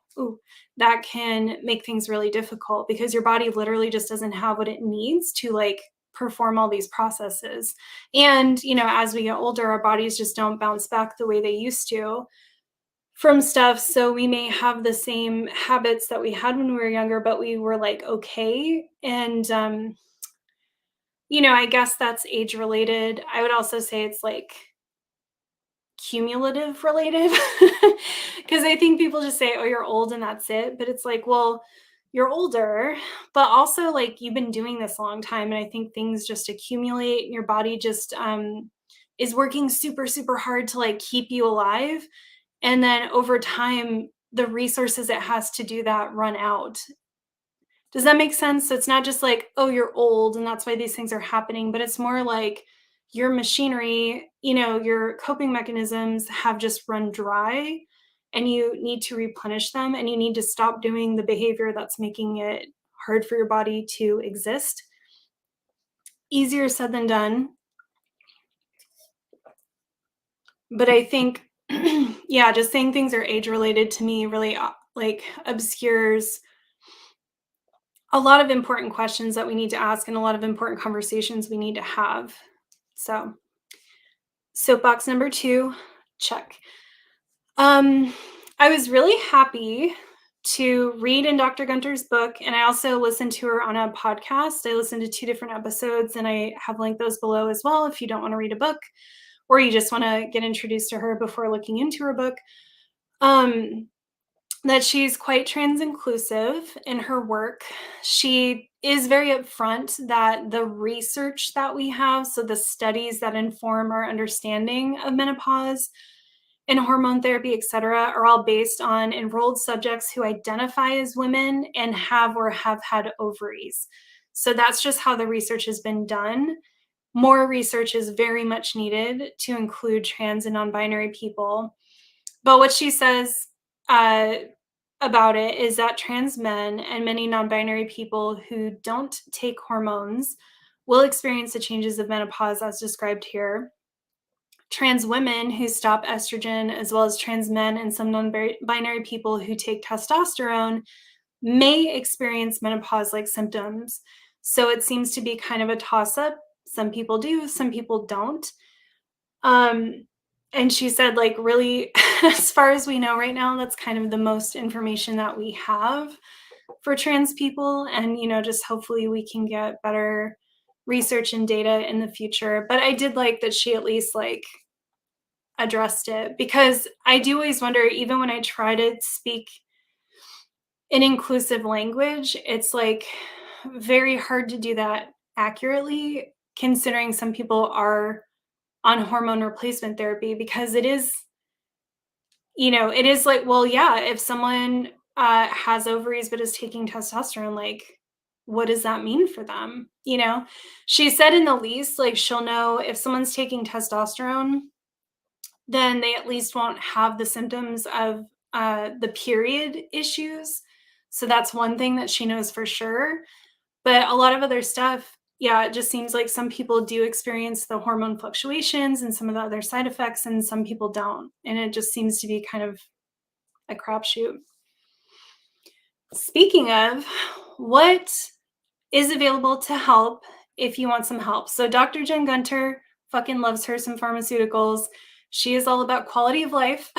That can make things really difficult, because your body literally just doesn't have what it needs to like perform all these processes. And as we get older, our bodies just don't bounce back the way they used to from stuff. So we may have the same habits that we had when we were younger, but we were like okay. And I guess that's age related. I would also say it's like cumulative related, because I think people just say, oh, you're old and that's it. But it's like, well, you're older, but also like you've been doing this a long time. And I think things just accumulate, and your body just is working super, super hard to like keep you alive. And then over time, the resources it has to do that run out. Does that make sense? So it's not just like, oh, you're old and that's why these things are happening, but it's more like your machinery, your coping mechanisms have just run dry, and you need to replenish them, and you need to stop doing the behavior that's making it hard for your body to exist. Easier said than done. But I think, yeah, just saying things are age related to me really like obscures a lot of important questions that we need to ask and a lot of important conversations we need to have. So, soapbox number 2, check. Um, I was really happy to read in Dr. Gunter's book, and I also listened to her on a podcast. I listened to 2 different episodes, and I have linked those below as well if you don't want to read a book or you just want to get introduced to her before looking into her book. Um, that she's quite trans inclusive in her work. She is very upfront that the research that we have, so the studies that inform our understanding of menopause and hormone therapy, et cetera, are all based on enrolled subjects who identify as women and have or have had ovaries. So that's just how the research has been done. More research is very much needed to include trans and non binary people. But what she says uh, about it is that trans men and many non binary people who don't take hormones will experience the changes of menopause as described here. Trans women who stop estrogen, as well as trans men and some non binary people who take testosterone, may experience menopause like symptoms. So it seems to be kind of a toss up. Some people do, some people don't. Um, and she said, like, really, as far as we know right now, that's kind of the most information that we have for trans people. And, just hopefully we can get better research and data in the future. But I did like that she at least like addressed it because I do always wonder, even when I try to speak in inclusive language, it's like very hard to do that accurately, considering some people are on hormone replacement therapy because it is like, well, yeah, if someone has ovaries but is taking testosterone, like, what does that mean for them? She said in the least, like, she'll know if someone's taking testosterone, then they at least won't have the symptoms of the period issues. So that's one thing that she knows for sure. But a lot of other stuff, yeah, it just seems like some people do experience the hormone fluctuations and some of the other side effects, and some people don't. And it just seems to be kind of a crapshoot. Speaking of, what is available to help if you want some help? So Dr. Jen Gunter fucking loves her some pharmaceuticals. She is all about quality of life.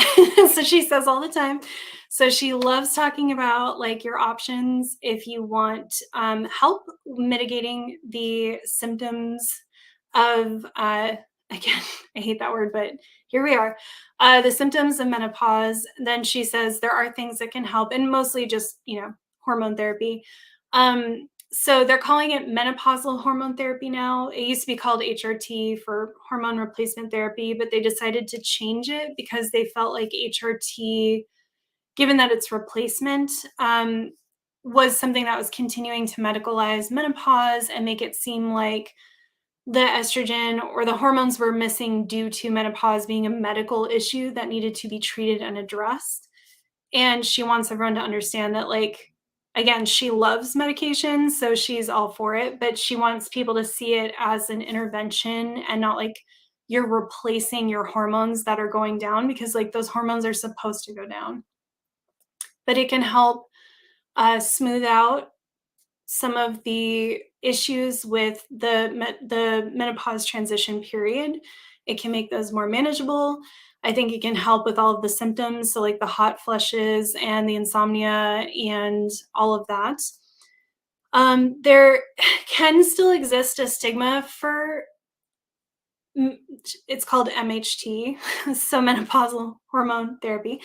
So she says all the time. So she loves talking about like your options if you want help mitigating the symptoms of again, I hate that word, but here we are. The symptoms of menopause. Then she says there are things that can help, and mostly just, hormone therapy. So they're calling it menopausal hormone therapy now. It used to be called HRT for hormone replacement therapy, but they decided to change it because they felt like HRT, given that it's replacement, was something that was continuing to medicalize menopause and make it seem like the estrogen or the hormones were missing due to menopause being a medical issue that needed to be treated and addressed. And she wants everyone to understand that, like, again, she loves medication, so she's all for it, but she wants people to see it as an intervention and not like you're replacing your hormones that are going down, because like those hormones are supposed to go down. But it can help smooth out some of the issues with the menopause transition period. It can make those more manageable. I think it can help with all of the symptoms, so like the hot flushes and the insomnia and all of that. There can still exist a stigma for it's called MHT, so menopausal hormone therapy.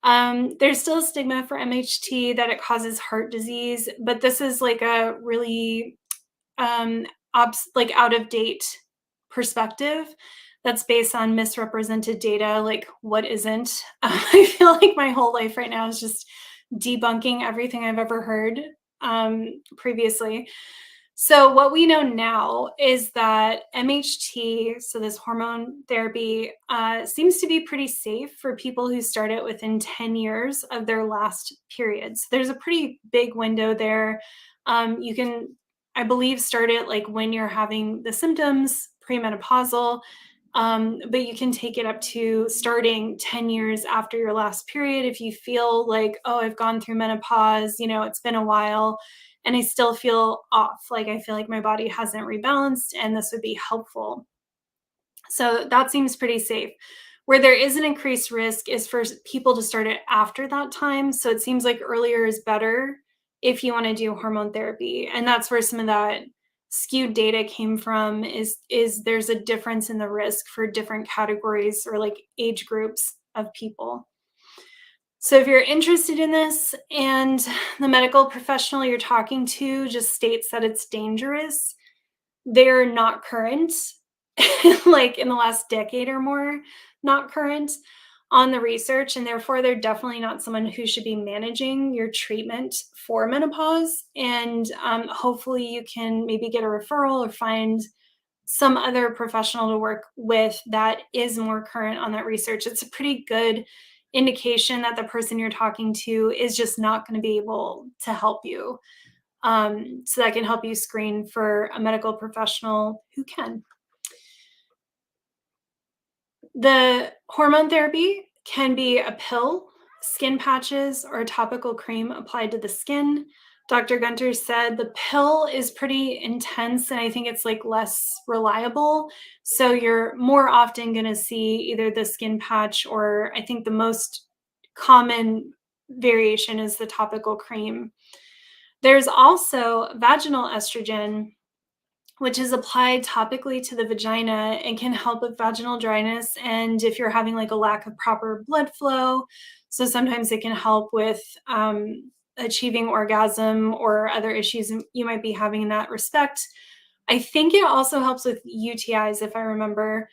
There's still a stigma for MHT that it causes heart disease, but this is like a really like out of date perspective that's based on misrepresented data. Like, what isn't? I feel like my whole life right now is just debunking everything I've ever heard previously. So what we know now is that MHT, so this hormone therapy, seems to be pretty safe for people who start it within 10 years of their last period. So there's a pretty big window there. You can, I believe, start it like when you're having the symptoms, premenopausal. But you can take it up to starting 10 years after your last period. If you feel like, oh, I've gone through menopause, it's been a while and I still feel off, like I feel like my body hasn't rebalanced, and this would be helpful. So that seems pretty safe. Where there is an increased risk is for people to start it after that time. So it seems like earlier is better if you want to do hormone therapy. And that's where some of that skewed data came from, is there's a difference in the risk for different categories or like age groups of people. So if you're interested in this and the medical professional you're talking to just states that it's dangerous, they're not current, like in the last decade or more, not current on the research. And therefore, they're definitely not someone who should be managing your treatment for menopause. And hopefully, you can maybe get a referral or find some other professional to work with that is more current on that research. It's a pretty good indication that the person you're talking to is just not going to be able to help you. So that can help you screen for a medical professional who can. The hormone therapy can be a pill, skin patches, or a topical cream applied to the skin. Dr. Gunter said the pill is pretty intense and I think it's like less reliable. So you're more often going to see either the skin patch, or I think the most common variation is the topical cream. There's also vaginal estrogen, which is applied topically to the vagina and can help with vaginal dryness. And if you're having like a lack of proper blood flow, so sometimes it can help with achieving orgasm or other issues you might be having in that respect. I think it also helps with UTIs, if I remember.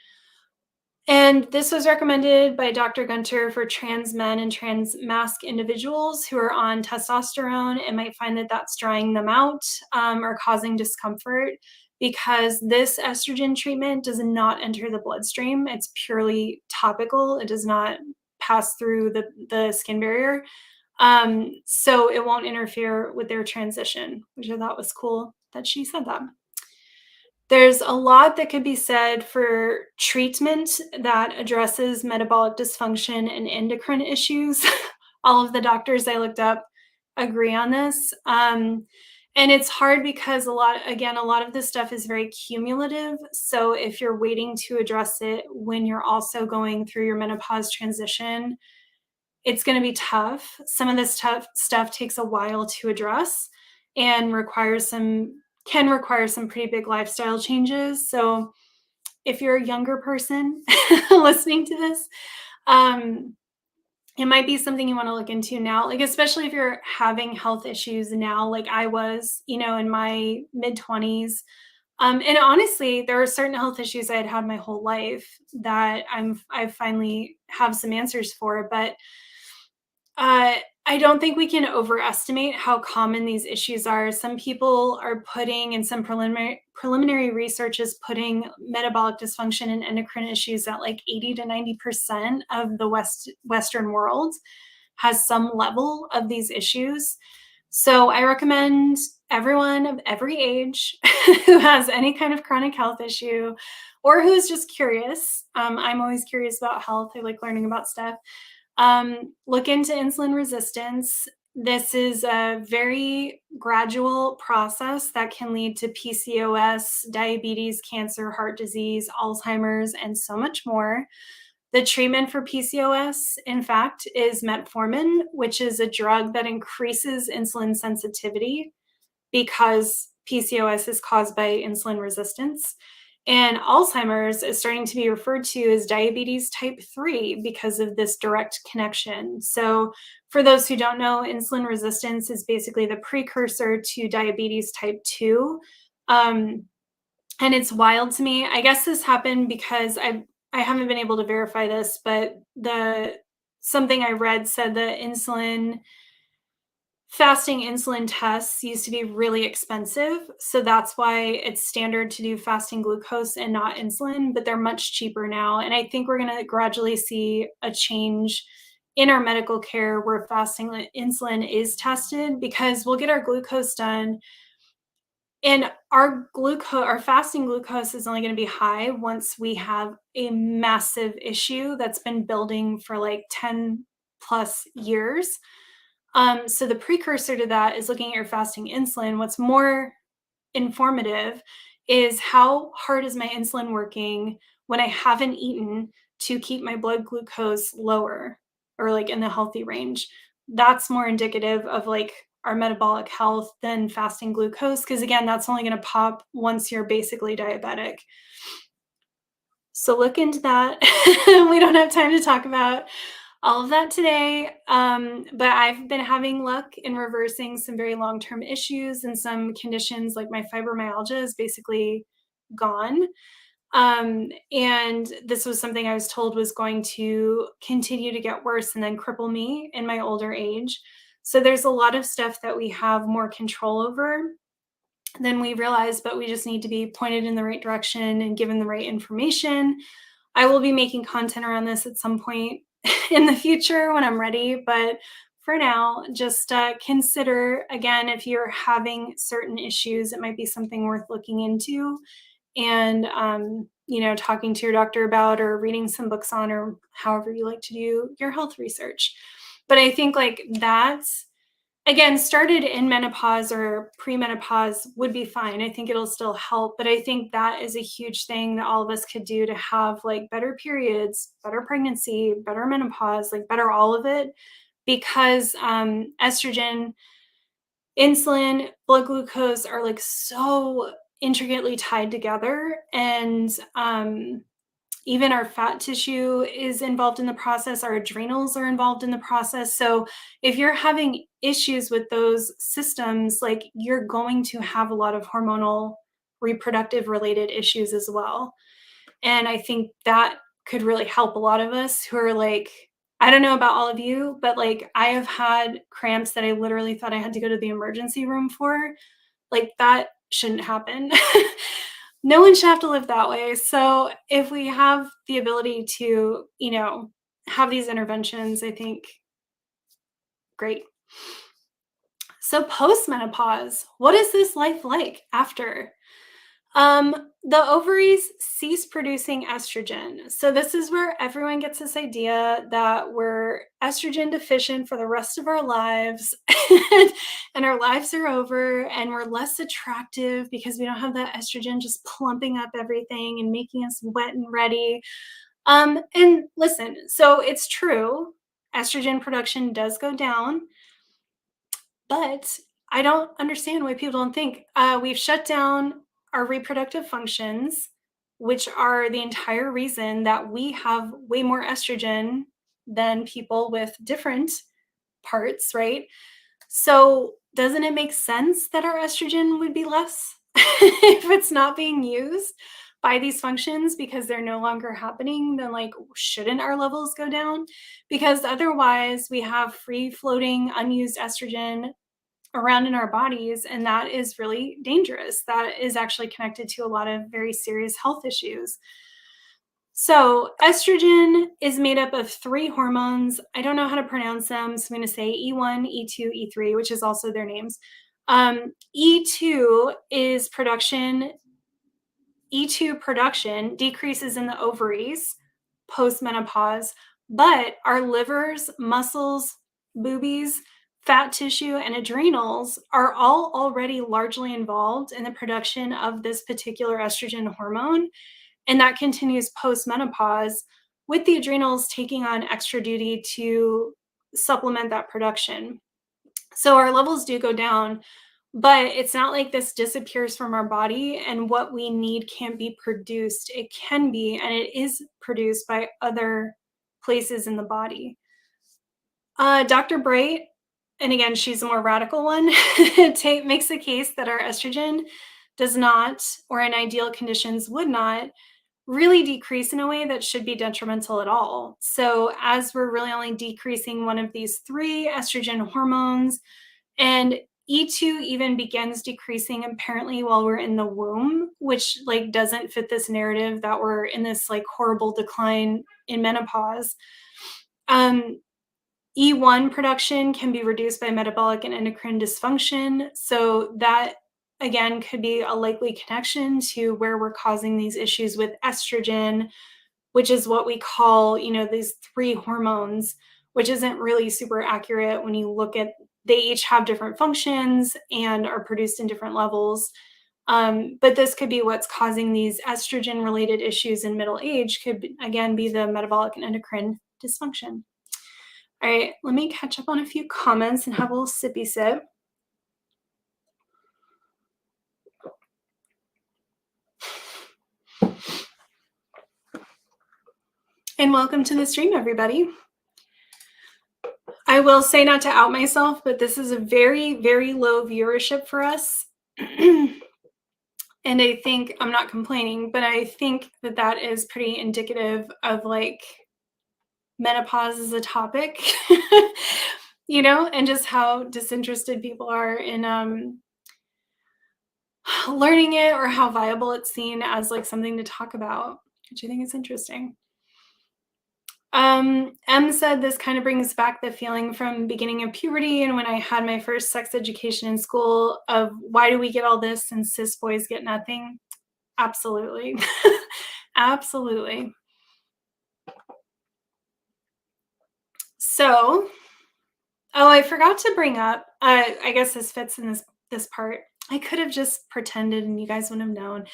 And this was recommended by Dr. Gunter for trans men and trans masc individuals who are on testosterone and might find that that's drying them out or causing discomfort, because this estrogen treatment does not enter the bloodstream. It's purely topical. It does not pass through the skin barrier. So it won't interfere with their transition, which I thought was cool that she said that. There's a lot that could be said for treatment that addresses metabolic dysfunction and endocrine issues. All of the doctors I looked up agree on this. And it's hard because a lot of this stuff is very cumulative. So if you're waiting to address it when you're also going through your menopause transition, it's going to be tough. Some of this tough stuff takes a while to address and can require some pretty big lifestyle changes. So if you're a younger person listening to this, um, it might be something you want to look into now, like especially if you're having health issues now, like I was, in my mid 20s. And honestly, there are certain health issues I had had my whole life that I finally have some answers for, but I don't think we can overestimate how common these issues are. Some people are putting, in some preliminary research is putting metabolic dysfunction and endocrine issues at like 80 to 90% of the Western world has some level of these issues. So I recommend everyone of every age who has any kind of chronic health issue or who's just curious. I'm always curious about health. I like learning about stuff. Look into insulin resistance. This is a very gradual process that can lead to PCOS, diabetes, cancer, heart disease, Alzheimer's, and so much more. The treatment for PCOS, in fact, is metformin, which is a drug that increases insulin sensitivity because PCOS is caused by insulin resistance. And Alzheimer's is starting to be referred to as diabetes type 3 because of this direct connection. So, for those who don't know, insulin resistance is basically the precursor to diabetes type 2. And it's wild to me. I guess this happened because I haven't been able to verify this, but something I read said that fasting insulin tests used to be really expensive. So that's why it's standard to do fasting glucose and not insulin, but they're much cheaper now. And I think we're going to gradually see a change in our medical care where fasting insulin is tested, because we'll get our glucose done And our fasting glucose is only going to be high once we have a massive issue that's been building for like 10 plus years. So the precursor to that is looking at your fasting insulin. What's more informative is how hard is my insulin working when I haven't eaten to keep my blood glucose lower or like in the healthy range. That's more indicative of like our metabolic health than fasting glucose because again that's only going to pop once you're basically diabetic. So look into that. We don't have time to talk about all of that today. But I've been having luck in reversing some very long term issues and some conditions like my fibromyalgia is basically gone. And this was something I was told was going to continue to get worse and then cripple me in my older age. So there's a lot of stuff that we have more control over than we realize, but we just need to be pointed in the right direction and given the right information. I will be making content around this at some point in the future when I'm ready, but for now, just consider again if you're having certain issues, it might be something worth looking into and talking to your doctor about or reading some books on or however you like to do your health research. But I think like that's again started in menopause or premenopause would be fine. I think it'll still help, but I think that is a huge thing that all of us could do to have like better periods, better pregnancy, better menopause, like better all of it because estrogen, insulin, blood glucose are like so intricately tied together and even our fat tissue is involved in the process, our adrenals are involved in the process. So if you're having issues with those systems, like you're going to have a lot of hormonal reproductive related issues as well. And I think that could really help a lot of us who are like, I don't know about all of you, but like I have had cramps that I literally thought I had to go to the emergency room for. Like that shouldn't happen. No one should have to live that way. So if we have the ability to, have these interventions, I think great. So post-menopause, what is this life like after? The ovaries cease producing estrogen. So this is where everyone gets this idea that we're estrogen deficient for the rest of our lives and our lives are over and we're less attractive because we don't have that estrogen just plumping up everything and making us wet and ready. And listen, so it's true, estrogen production does go down, but I don't understand why people don't think we've shut down our reproductive functions, which are the entire reason that we have way more estrogen than people with different parts, right? So, doesn't it make sense that our estrogen would be less if it's not being used by these functions because they're no longer happening? Then, like, shouldn't our levels go down? Because otherwise, we have free floating unused estrogen around in our bodies, and that is really dangerous. That is actually connected to a lot of very serious health issues. So, estrogen is made up of three hormones. I don't know how to pronounce them, so I'm going to say E1, E2, E3, which is also their names. E2 is production. E2 production decreases in the ovaries post-menopause, but our livers, muscles, boobies, fat tissue, and adrenals are all already largely involved in the production of this particular estrogen hormone. And that continues post-menopause with the adrenals taking on extra duty to supplement that production. So our levels do go down, but it's not like this disappears from our body and what we need can't be produced. It can be, and it is produced by other places in the body. Dr. Bright, and again, she's a more radical one, makes the case that our estrogen does not, or in ideal conditions would not, really decrease in a way that should be detrimental at all. So, as we're really only decreasing one of these three estrogen hormones, and E2 even begins decreasing apparently while we're in the womb, which like doesn't fit this narrative that we're in this like horrible decline in menopause. E1 production can be reduced by metabolic and endocrine dysfunction. So that again, could be a likely connection to where we're causing these issues with estrogen, which is what we call, these three hormones, which isn't really super accurate when you look at, they each have different functions and are produced in different levels. But this could be what's causing these estrogen related issues in middle age, could again be the metabolic and endocrine dysfunction. All right, let me catch up on a few comments and have a little sippy sip. And welcome to the stream, everybody. I will say, not to out myself, but this is a very, very low viewership for us. And I think, I'm not complaining, but I think that is pretty indicative of like menopause as a topic, and just how disinterested people are in learning it, or how viable it's seen as like something to talk about, which I think is interesting. M said this kind of brings back the feeling from beginning of puberty and when I had my first sex education in school of why do we get all this and cis boys get nothing? Absolutely. Absolutely. So, I forgot to bring up, I guess this fits in this part. I could have just pretended and you guys wouldn't have known.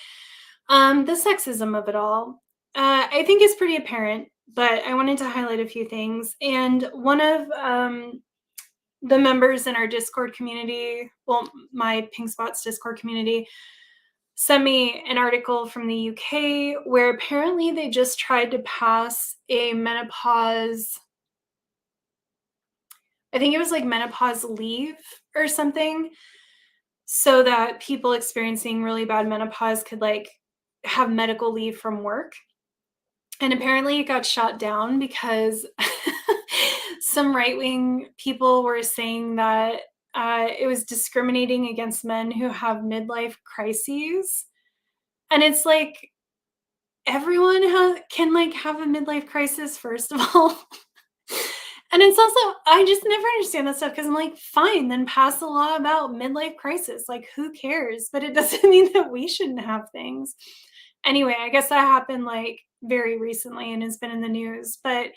The sexism of it all, I think is pretty apparent, but I wanted to highlight a few things. And one of the members in our Discord community, well, my Pink Spots Discord community, sent me an article from the UK where apparently they just tried to pass a menopause, I think it was like menopause leave or something, so that people experiencing really bad menopause could like have medical leave from work. And apparently it got shot down because some right-wing people were saying that it was discriminating against men who have midlife crises. And it's like, everyone can like have a midlife crisis, first of all. And it's also, I just never understand that stuff because I'm like, fine, then pass a law about midlife crisis. Like, who cares? But it doesn't mean that we shouldn't have things. Anyway, I guess that happened like very recently and has been in the news. But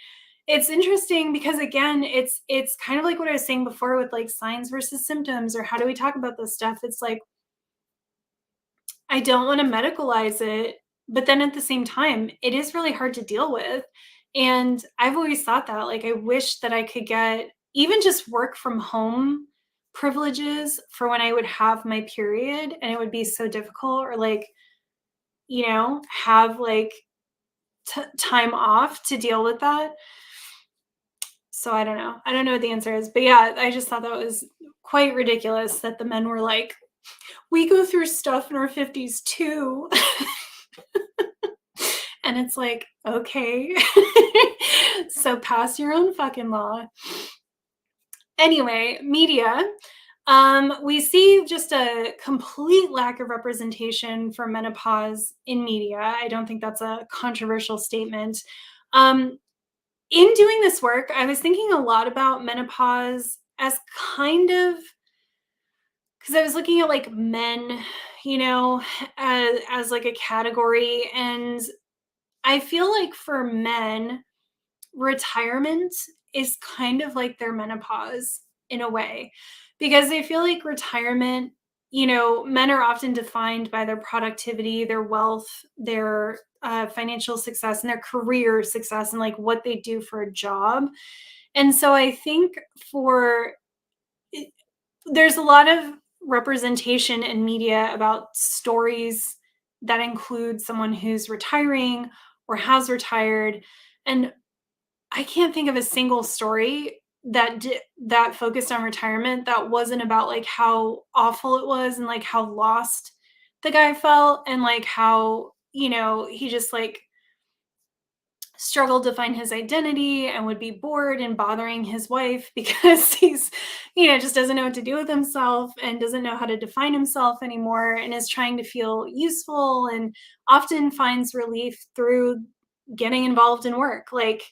it's interesting because again, it's kind of like what I was saying before with like signs versus symptoms, or how do we talk about this stuff? It's like, I don't want to medicalize it, but then at the same time, it is really hard to deal with. And I've always thought that, like, I wish that I could get even just work from home privileges for when I would have my period and it would be so difficult, or like, have like time off to deal with that. So I don't know. I don't know what the answer is, but yeah, I just thought that was quite ridiculous that the men were like, we go through stuff in our 50s too. And it's like, okay. So pass your own fucking law. Anyway, media. We see just a complete lack of representation for menopause in media. I don't think that's a controversial statement. In doing this work, I was thinking a lot about menopause as kind of, because I was looking at like men, as like a category. And I feel like for men, retirement is kind of like their menopause in a way, because I feel like retirement, men are often defined by their productivity, their wealth, their financial success, and their career success, and like what they do for a job. And so I think there's a lot of representation in media about stories that include someone who's retiring or has retired. And I can't think of a single story that focused on retirement that wasn't about like how awful it was and like how lost the guy felt, and like how, he just like struggled to find his identity and would be bored and bothering his wife because he's, just doesn't know what to do with himself and doesn't know how to define himself anymore, and is trying to feel useful, and often finds relief through getting involved in work, like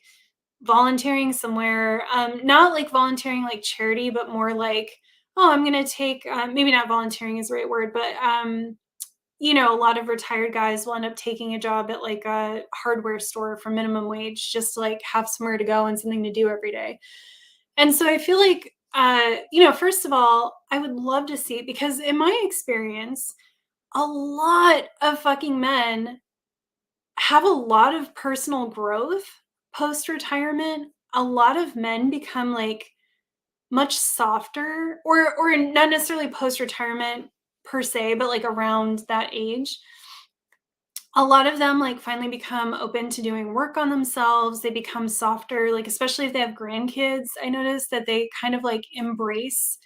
volunteering somewhere, not like volunteering like charity, but more like oh, I'm going to take, maybe not volunteering is the right word, but, a lot of retired guys will end up taking a job at like a hardware store for minimum wage just to like have somewhere to go and something to do every day. And so I feel like, first of all, I would love to see, because in my experience, a lot of fucking men have a lot of personal growth post retirement. A lot of men become like much softer, or not necessarily post retirement per se, but like around that age. A lot of them like finally become open to doing work on themselves. They become softer, like especially if they have grandkids. I notice that they kind of like embrace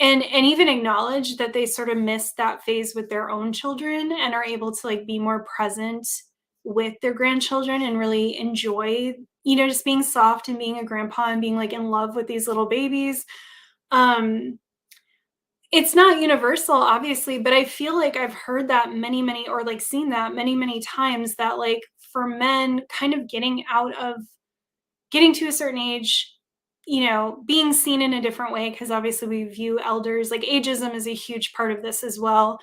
and even acknowledge that they sort of missed that phase with their own children and are able to like be more present with their grandchildren and really enjoy, just being soft and being a grandpa and being like in love with these little babies. Um it's not universal, obviously, but I feel like I've heard that many, or like seen that many times, that like for men kind of getting to a certain age, being seen in a different way, because obviously we view elders, like ageism is a huge part of this as well.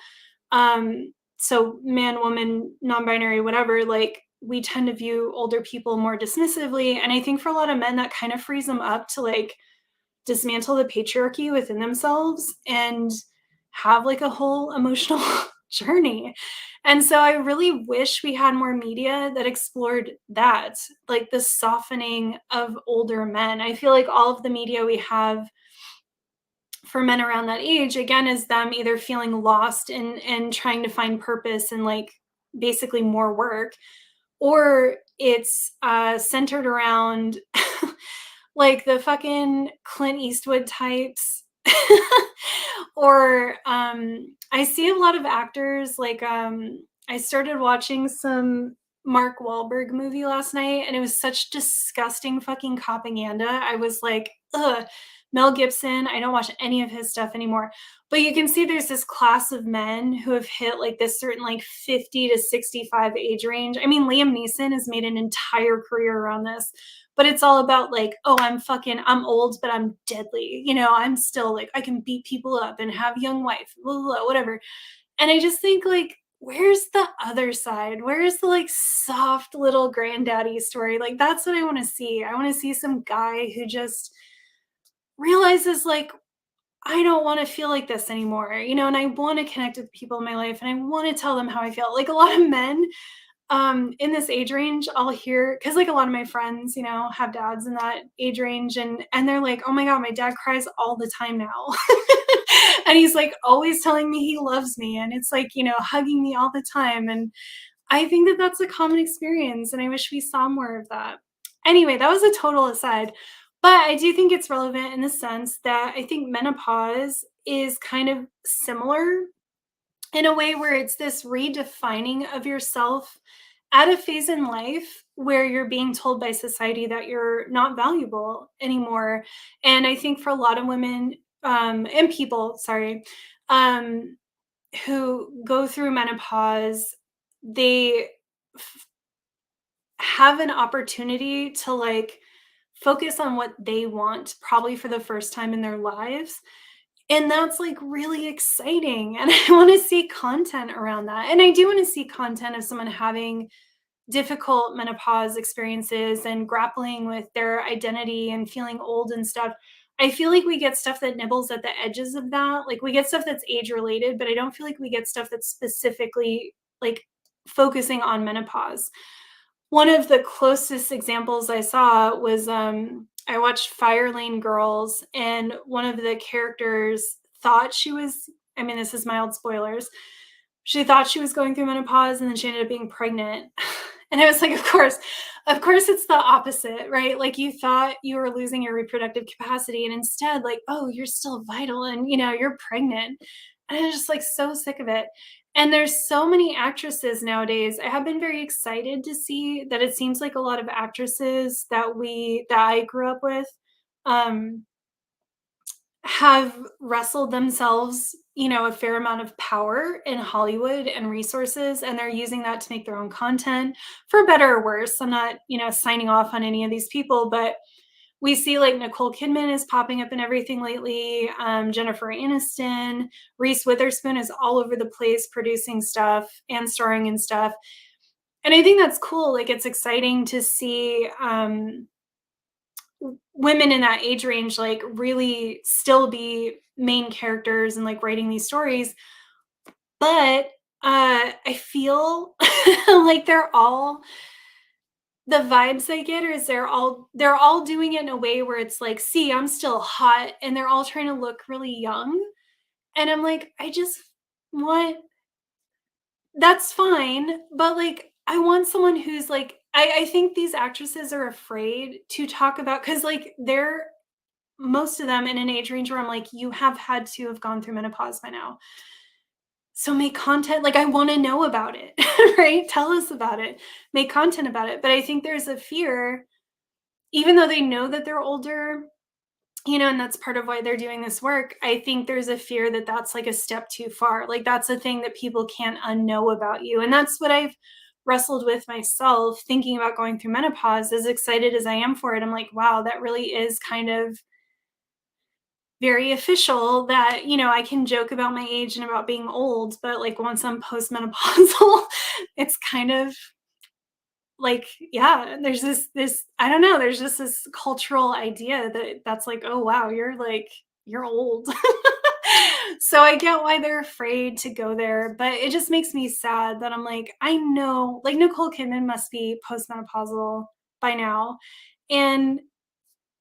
So man, woman, non-binary, whatever, like we tend to view older people more dismissively. And I think for a lot of men that kind of frees them up to like dismantle the patriarchy within themselves and have like a whole emotional journey. And so I really wish we had more media that explored that, like the softening of older men. I feel like all of the media we have for men around that age, again, is them either feeling lost and trying to find purpose and like basically more work, or it's centered around like the fucking Clint Eastwood types. Or I see a lot of actors like I started watching some Mark Wahlberg movie last night, and it was such disgusting fucking propaganda. I was like, ugh. Mel Gibson, I don't watch any of his stuff anymore. But you can see there's this class of men who have hit like this certain like 50 to 65 age range. I mean, Liam Neeson has made an entire career around this, but it's all about like, oh, I'm old, but I'm deadly. I'm still like, I can beat people up and have young wife, blah, blah, blah, whatever. And I just think like, where's the other side? Where's the like soft little granddaddy story? Like, that's what I want to see. I want to see some guy who just realizes like, I don't want to feel like this anymore, and I want to connect with people in my life and I want to tell them how I feel. Like a lot of men in this age range, I'll hear, because like a lot of my friends, have dads in that age range, and they're like, oh my god, my dad cries all the time now. And he's like always telling me he loves me, and it's like, hugging me all the time. And I think that that's a common experience, and I wish we saw more of that. Anyway, that was a total aside, but I do think it's relevant in the sense that I think menopause is kind of similar in a way, where it's this redefining of yourself at a phase in life where you're being told by society that you're not valuable anymore. And I think for a lot of women, and people, sorry, um, who go through menopause, they have an opportunity to like focus on what they want, probably for the first time in their lives. And that's like really exciting. And I want to see content around that. And I do want to see content of someone having difficult menopause experiences and grappling with their identity and feeling old and stuff. I feel like we get stuff that nibbles at the edges of that. Like we get stuff that's age related, but I don't feel like we get stuff that's specifically like focusing on menopause. One of the closest examples I saw was I watched Fire Lane Girls, and one of the characters thought she was, I mean, this is mild spoilers. She thought she was going through menopause, and then she ended up being pregnant. And I was like, of course it's the opposite, right? Like you thought you were losing your reproductive capacity, and instead, like, oh, you're still vital and you're pregnant. And I was just like so sick of it. And there's so many actresses nowadays. I have been very excited to see that it seems like a lot of actresses that I grew up with um have wrestled themselves, a fair amount of power in Hollywood and resources, and they're using that to make their own content, for better or worse. I'm not, signing off on any of these people, but we see like Nicole Kidman is popping up in everything lately. Jennifer Aniston, Reese Witherspoon is all over the place producing stuff and starring in stuff. And I think that's cool. Like, it's exciting to see women in that age range like really still be main characters and like writing these stories. But I feel like the vibes I get is they're all doing it in a way where it's like, see, I'm still hot, and they're all trying to look really young. And I'm like, I just want that's fine, but like I want someone who's like I think these actresses are afraid to talk about because like they're most of them in an age range where I'm like, you have had to have gone through menopause by now. So make content, like I want to know about it, right? Tell us about it. Make content about it. But I think there's a fear, even though they know that they're older, and that's part of why they're doing this work. I think there's a fear that that's like a step too far. Like that's a thing that people can't unknow about you. And that's what I've wrestled with myself thinking about going through menopause. As excited as I am for it, I'm like, wow, that really is kind of very official that, I can joke about my age and about being old, but like once I'm postmenopausal, it's kind of like, yeah, there's this I don't know, there's just this cultural idea that's like, oh wow, you're old. So I get why they're afraid to go there, but it just makes me sad that I'm like, I know, like Nicole Kidman must be postmenopausal by now. And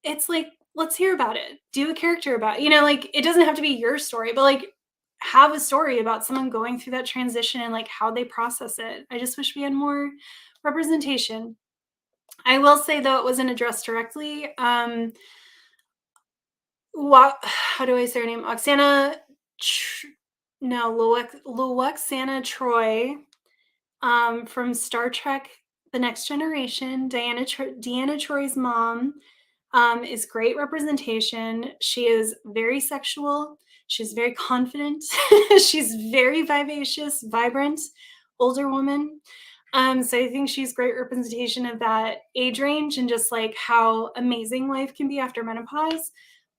it's like, let's hear about it. Do a character about it. Like it doesn't have to be your story, but like have a story about someone going through that transition and like how they process it. I just wish we had more representation. I will say though it wasn't addressed directly. What how do I say her name? Oksana no, Luoxana Troy from Star Trek The Next Generation, Deanna Troy's mom is great representation. She is very sexual. She's very confident. She's very vivacious, vibrant, older woman. So I think she's great representation of that age range and just like how amazing life can be after menopause.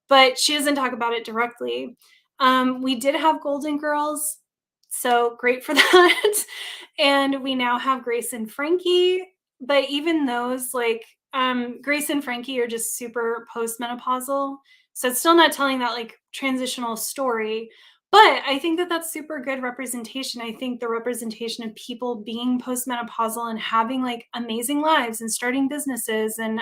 But she doesn't talk about it directly. We did have Golden Girls, so great for that. And we now have Grace and Frankie, but even those, like, Grace and Frankie are just super postmenopausal. So it's still not telling that like transitional story. But I think that that's super good representation. I think the representation of people being postmenopausal and having like amazing lives and starting businesses and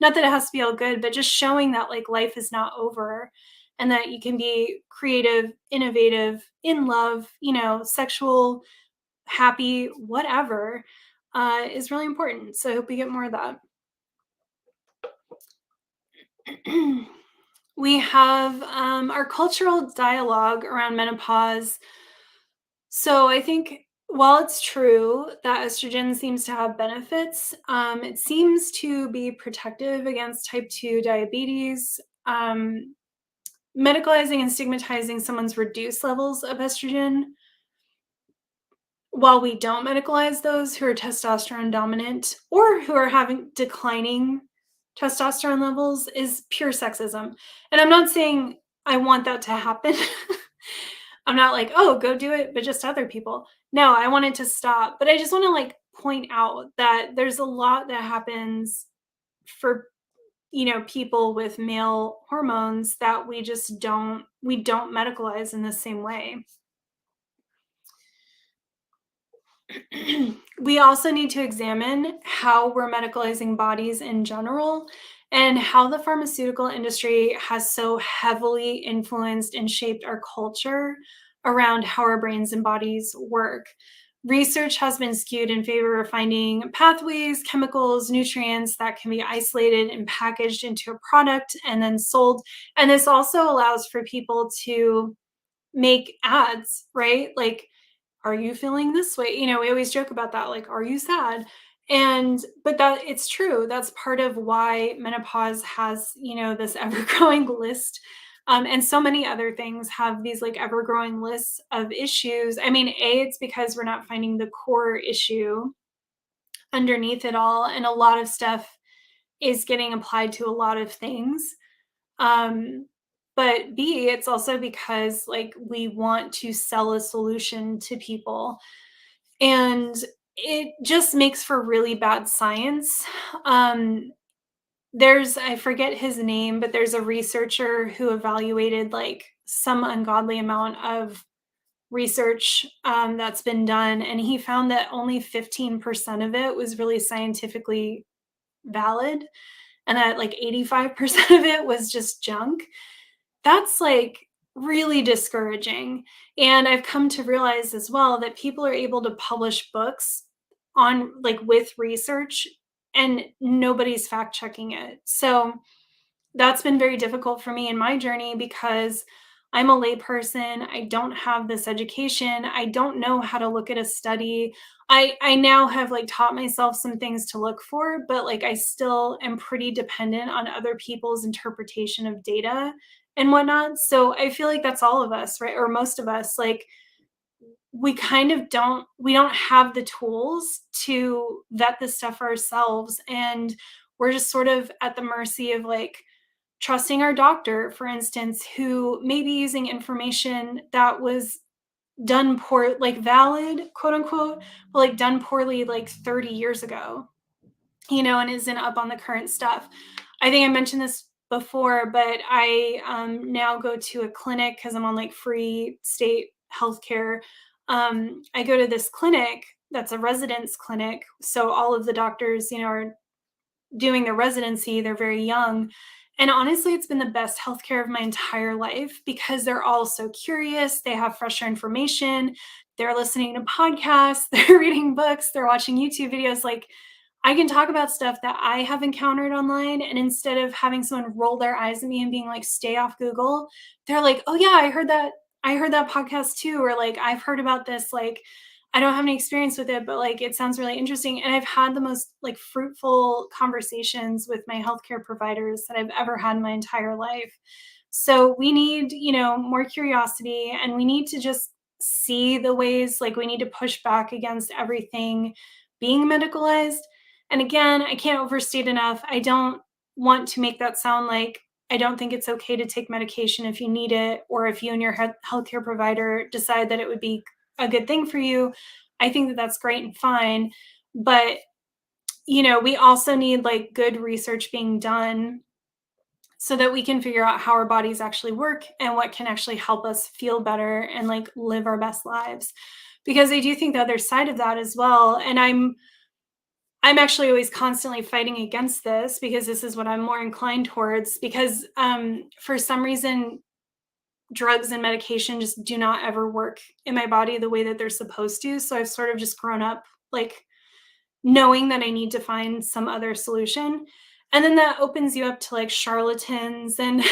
not that it has to be all good, but just showing that like life is not over and that you can be creative, innovative, in love, sexual, happy, whatever, is really important. So I hope we get more of that. We have our cultural dialogue around menopause. So I think while it's true that estrogen seems to have benefits, it seems to be protective against type 2 diabetes. Medicalizing and stigmatizing someone's reduced levels of estrogen while we don't medicalize those who are testosterone dominant or who are having declining testosterone levels is pure sexism. And I'm not saying I want that to happen. I'm not like, oh, go do it, but just other people. No, I want it to stop. But I just want to like point out that there's a lot that happens for people with male hormones that we don't medicalize in the same way. We also need to examine how we're medicalizing bodies in general and how the pharmaceutical industry has so heavily influenced and shaped our culture around how our brains and bodies work. Research has been skewed in favor of finding pathways, chemicals, nutrients that can be isolated and packaged into a product and then sold. And this also allows for people to make ads, right? Like, are you feeling this way? We always joke about that, like, are you sad? But that it's true. That's part of why menopause has, this ever-growing list. And so many other things have these like ever-growing lists of issues. I mean, it's because we're not finding the core issue underneath it all. And a lot of stuff is getting applied to a lot of things. Um, but B, it's also because like we want to sell a solution to people. And it just makes for really bad science. Um, I forget his name, but there's a researcher who evaluated like some ungodly amount of research that's been done. And he found that only 15% of it was really scientifically valid, and that like 85% of it was just junk. That's like really discouraging. And I've come to realize as well that people are able to publish books on like with research and nobody's fact checking it. So that's been very difficult for me in my journey because I'm a layperson. I don't have this education. I don't know how to look at a study. I now have like taught myself some things to look for, but like I still am pretty dependent on other people's interpretation of data and whatnot. So I feel like that's all of us, right? Or most of us, like we kind of don't have the tools to vet this stuff ourselves. And we're just sort of at the mercy of like trusting our doctor, for instance, who may be using information that was done poor, like valid, quote unquote, but like done poorly like 30 years ago, and isn't up on the current stuff. I think I mentioned this before, but I now go to a clinic because I'm on like free state healthcare. I go to this clinic that's a residence clinic. So all of the doctors, are doing their residency, they're very young. And honestly, it's been the best healthcare of my entire life because they're all so curious. They have fresher information. They're listening to podcasts, they're reading books, they're watching YouTube videos. Like, I can talk about stuff that I have encountered online. And instead of having someone roll their eyes at me and being like, stay off Google, they're like, oh, yeah, I heard that. I heard that podcast too. Or like, I've heard about this. Like, I don't have any experience with it, but like it sounds really interesting. And I've had the most like fruitful conversations with my healthcare providers that I've ever had in my entire life. So we need, more curiosity, and we need to just see the ways, like we need to push back against everything being medicalized. And again, I can't overstate enough. I don't want to make that sound like I don't think it's okay to take medication if you need it, or if you and your healthcare provider decide that it would be a good thing for you. I think that that's great and fine. But, we also need like good research being done so that we can figure out how our bodies actually work and what can actually help us feel better and like live our best lives. Because I do think the other side of that as well. And I'm actually always constantly fighting against this because this is what I'm more inclined towards, because for some reason drugs and medication just do not ever work in my body the way that they're supposed to. So I've sort of just grown up like knowing that I need to find some other solution. And then that opens you up to like charlatans and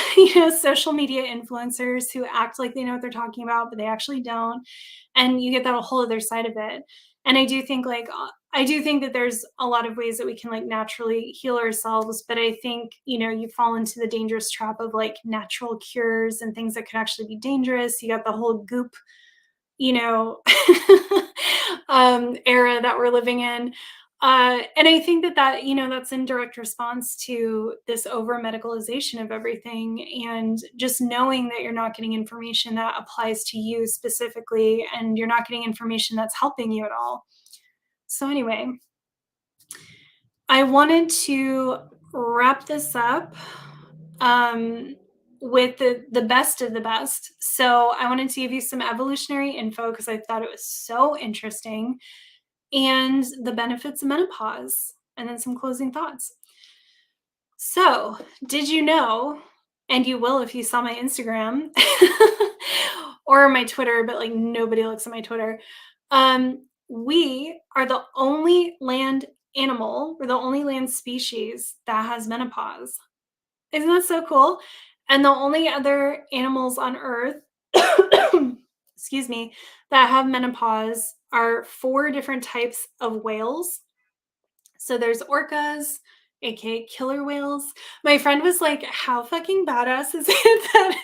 social media influencers who act like they know what they're talking about, but they actually don't. And you get that whole other side of it. And I do think that there's a lot of ways that we can like naturally heal ourselves, but I think, you fall into the dangerous trap of like natural cures and things that could actually be dangerous. You got the whole goop, you know, era that we're living in. And I think that, that's in direct response to this over medicalization of everything, and just knowing that you're not getting information that applies to you specifically, and you're not getting information that's helping you at all. So anyway, I wanted to wrap this up with the best of the best. So I wanted to give you some evolutionary info because I thought it was so interesting, and the benefits of menopause, and then some closing thoughts. So, did you know, and you will if you saw my Instagram or my Twitter, but like nobody looks at my Twitter. We are the only land animal, we're the only land species that has menopause. Isn't that so cool? And the only other animals on Earth, excuse me, that have menopause are 4 different types of whales. So there's orcas, aka killer whales. My friend was like, how fucking badass is it that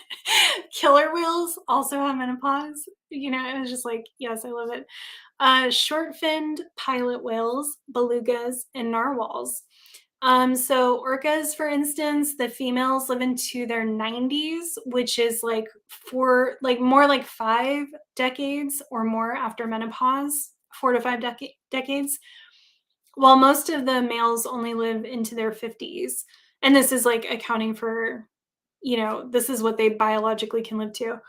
killer whales also have menopause? It was just like, yes, I love it. Short-finned pilot whales, belugas, and narwhals. So orcas, for instance, the females live into their 90s, which is like more like 5 decades or more after menopause, 4 to 5 decades, while most of the males only live into their 50s. And this is like accounting for, this is what they biologically can live to.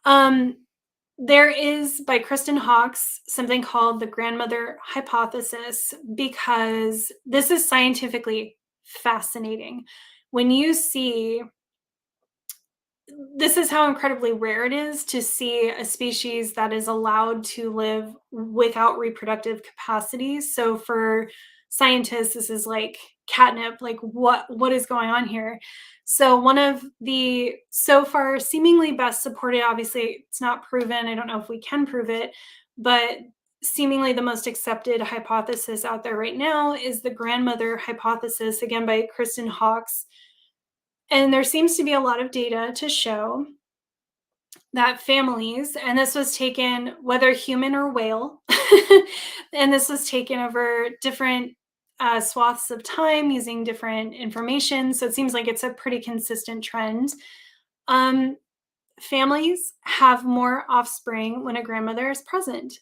Um, there is, by Kristen Hawkes, something called the grandmother hypothesis, because this is scientifically fascinating. When you see, this is how incredibly rare it is to see a species that is allowed to live without reproductive capacities. So for scientists, this is like catnip, like what is going on here? So one of the so far seemingly best supported, obviously it's not proven, I don't know if we can prove it, but seemingly the most accepted hypothesis out there right now is the grandmother hypothesis, again by Kristen Hawkes. And there seems to be a lot of data to show that families, and this was taken whether human or whale, and this was taken over different swaths of time using different information. So it seems like it's a pretty consistent trend. Um, Families have more offspring when a grandmother is present.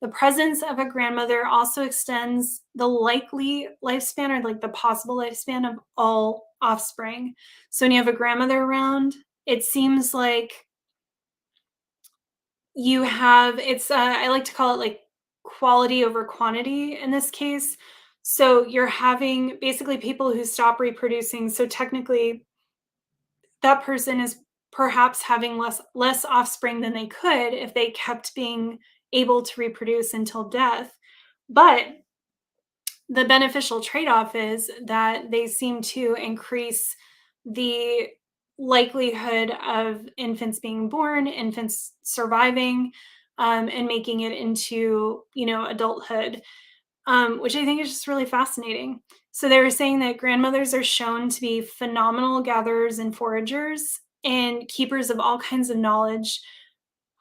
The presence of a grandmother also extends the likely lifespan, or like the possible lifespan, of all offspring. So when you have a grandmother around, it seems like you have I like to call it like quality over quantity in this case. So you're having basically people who stop reproducing. So technically that person is perhaps having less offspring than they could if they kept being able to reproduce until death. But the beneficial trade-off is that they seem to increase the likelihood of infants being born, infants surviving, and making it into, adulthood, which I think is just really fascinating. So they were saying that grandmothers are shown to be phenomenal gatherers and foragers and keepers of all kinds of knowledge,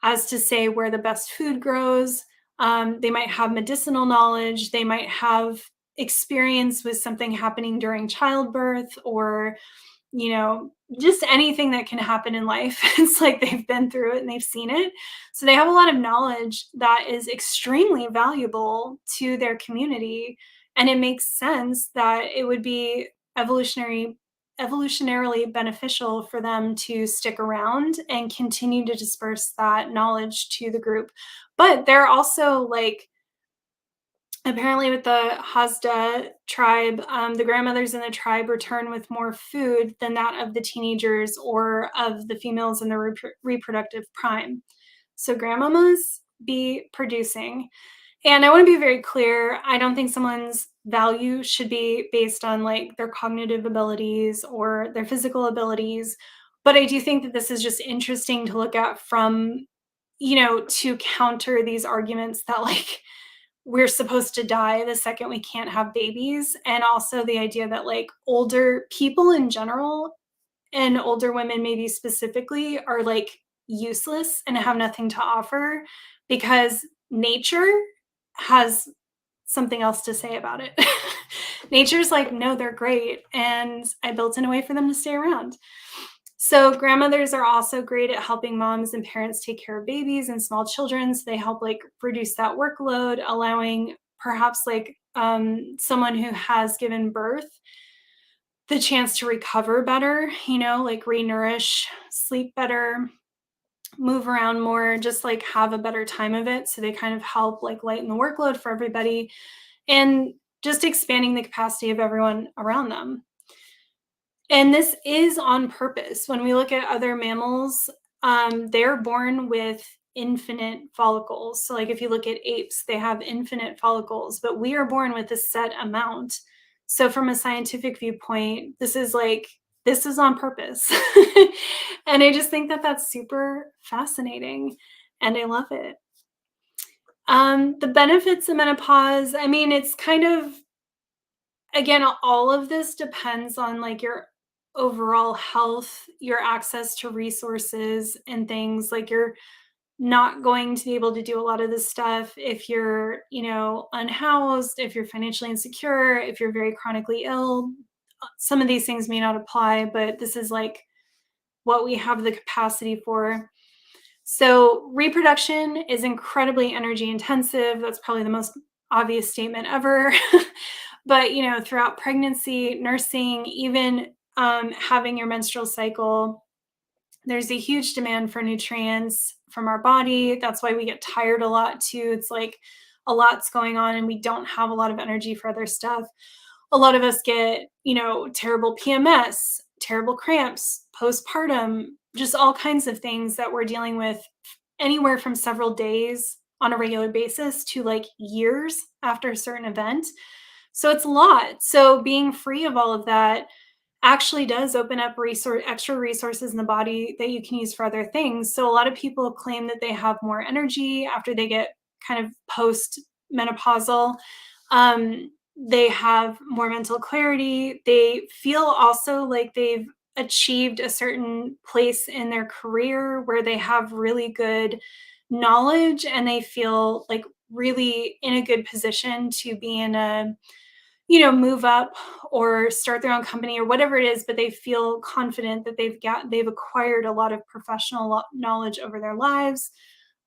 as to say where the best food grows. They might have medicinal knowledge. They might have experience with something happening during childbirth, or, just anything that can happen in life. It's like they've been through it and they've seen it. So they have a lot of knowledge that is extremely valuable to their community. And it makes sense that it would be evolutionarily beneficial for them to stick around and continue to disperse that knowledge to the group. But they're also like, apparently with the Hasda tribe, the grandmothers in the tribe return with more food than that of the teenagers or of the females in the reproductive prime. So grandmamas be producing. And I want to be very clear, I don't think someone's value should be based on like their cognitive abilities or their physical abilities. But I do think that this is just interesting to look at from, to counter these arguments that like we're supposed to die the second we can't have babies. And also the idea that like older people in general, and older women maybe specifically, are like useless and have nothing to offer because nature has something else to say about it. Nature's like, no, they're great. And I built in a way for them to stay around. So grandmothers are also great at helping moms and parents take care of babies and small children. So they help like reduce that workload, allowing perhaps like someone who has given birth the chance to recover better, like re-nourish, sleep better, move around more, just like have a better time of it. So they kind of help like lighten the workload for everybody and just expanding the capacity of everyone around them. And this is on purpose. When we look at other mammals, they're born with infinite follicles. So, like if you look at apes, they have infinite follicles, but we are born with a set amount. So, from a scientific viewpoint, this is on purpose. And I just think that that's super fascinating and I love it. The benefits of menopause, I mean, it's kind of, again, all of this depends on like your overall health, your access to resources and things like not going to be able to do a lot of this stuff if you're, unhoused, if you're financially insecure, if you're very chronically ill. Some of these things may not apply, but this is like what we have the capacity for. So, reproduction is incredibly energy intensive. That's probably the most obvious statement ever. But, throughout pregnancy, nursing, even having your menstrual cycle, there's a huge demand for nutrients from our body. That's why we get tired a lot too. It's like a lot's going on and we don't have a lot of energy for other stuff. A lot of us get, terrible PMS, terrible cramps, postpartum, just all kinds of things that we're dealing with anywhere from several days on a regular basis to like years after a certain event. So it's a lot. So being free of all of that actually does open up extra resources in the body that you can use for other things. So a lot of people claim that they have more energy after they get kind of post menopausal. They have more mental clarity. They feel also like they've achieved a certain place in their career where they have really good knowledge and they feel like really in a good position to be in a move up or start their own company or whatever it is, but they feel confident that they've acquired a lot of professional knowledge over their lives.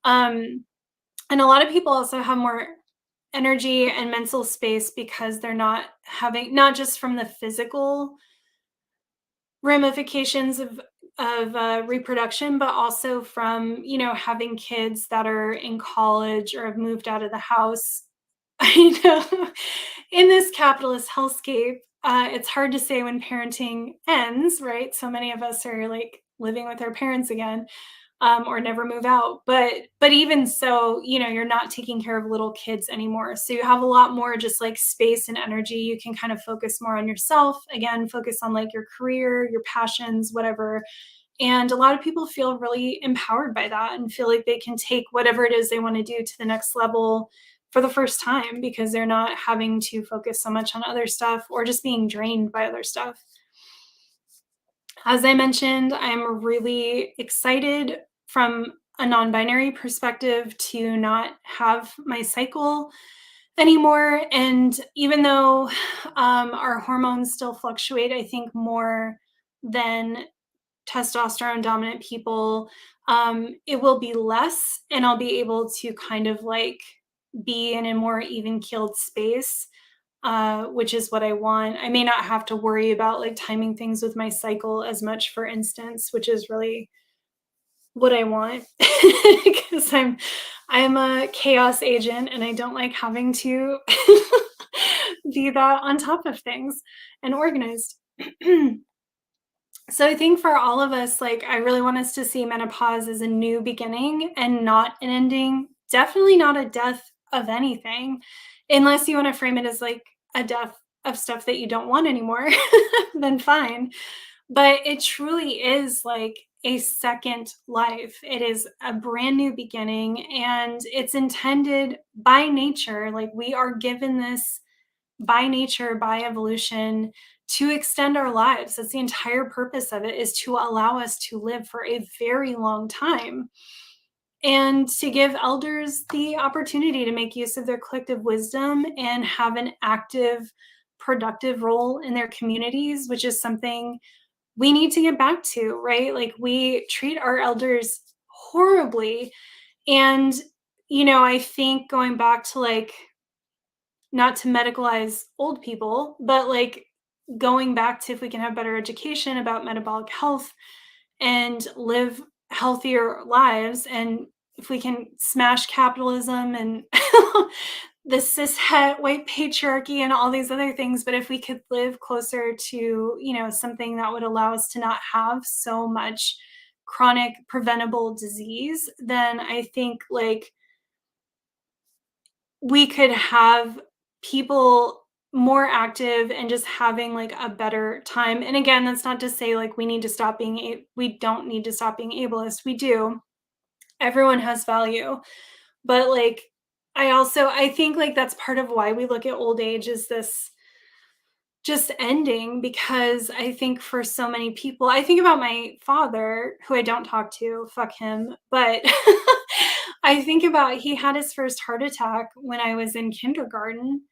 And a lot of people also have more energy and mental space because they're not just from the physical ramifications of reproduction, but also from having kids that are in college or have moved out of the house. I know in this capitalist hellscape, it's hard to say when parenting ends, right? So many of us are like living with our parents again, or never move out. But even so, you're not taking care of little kids anymore. So you have a lot more just like space and energy. You can kind of focus more on yourself. Again, focus on like your career, your passions, whatever. And a lot of people feel really empowered by that and feel like they can take whatever it is they want to do to the next level for the first time because they're not having to focus so much on other stuff or just being drained by other stuff. As I mentioned, I'm really excited from a non binary perspective to not have my cycle anymore. And even though our hormones still fluctuate, I think more than testosterone dominant people, it will be less, and I'll be able to kind of like be in a more even keeled space, which is what I want. I may not have to worry about like timing things with my cycle as much, for instance, which is really what I want because I'm a chaos agent and I don't like having to be that on top of things and organized. So I think for all of us, like I really want us to see menopause as a new beginning and not an ending. Definitely not a death of anything, unless you want to frame it as like a death of stuff that you don't want anymore, then fine. But it truly is like a second life. It is a brand new beginning and it's intended by nature. Like we are given this by nature, by evolution, to extend our lives. That's the entire purpose of it, is to allow us to live for a very long time and to give elders the opportunity to make use of their collective wisdom and have an active, productive role in their communities, which is something we need to get back to, right? Like we treat our elders horribly. And, I think going back to like, not to medicalize old people, but like going back to if we can have better education about metabolic health and live healthier lives, and if we can smash capitalism and the cishet white patriarchy and all these other things, but if we could live closer to something that would allow us to not have so much chronic preventable disease, then I think like we could have people more active and just having like a better time. And again, that's not to say like we don't need to stop being ableist. We do. Everyone has value. But like I think like that's part of why we look at old age is this just ending, because I think for so many people, I think about my father, who I don't talk to, fuck him, but I think about he had his first heart attack when I was in kindergarten,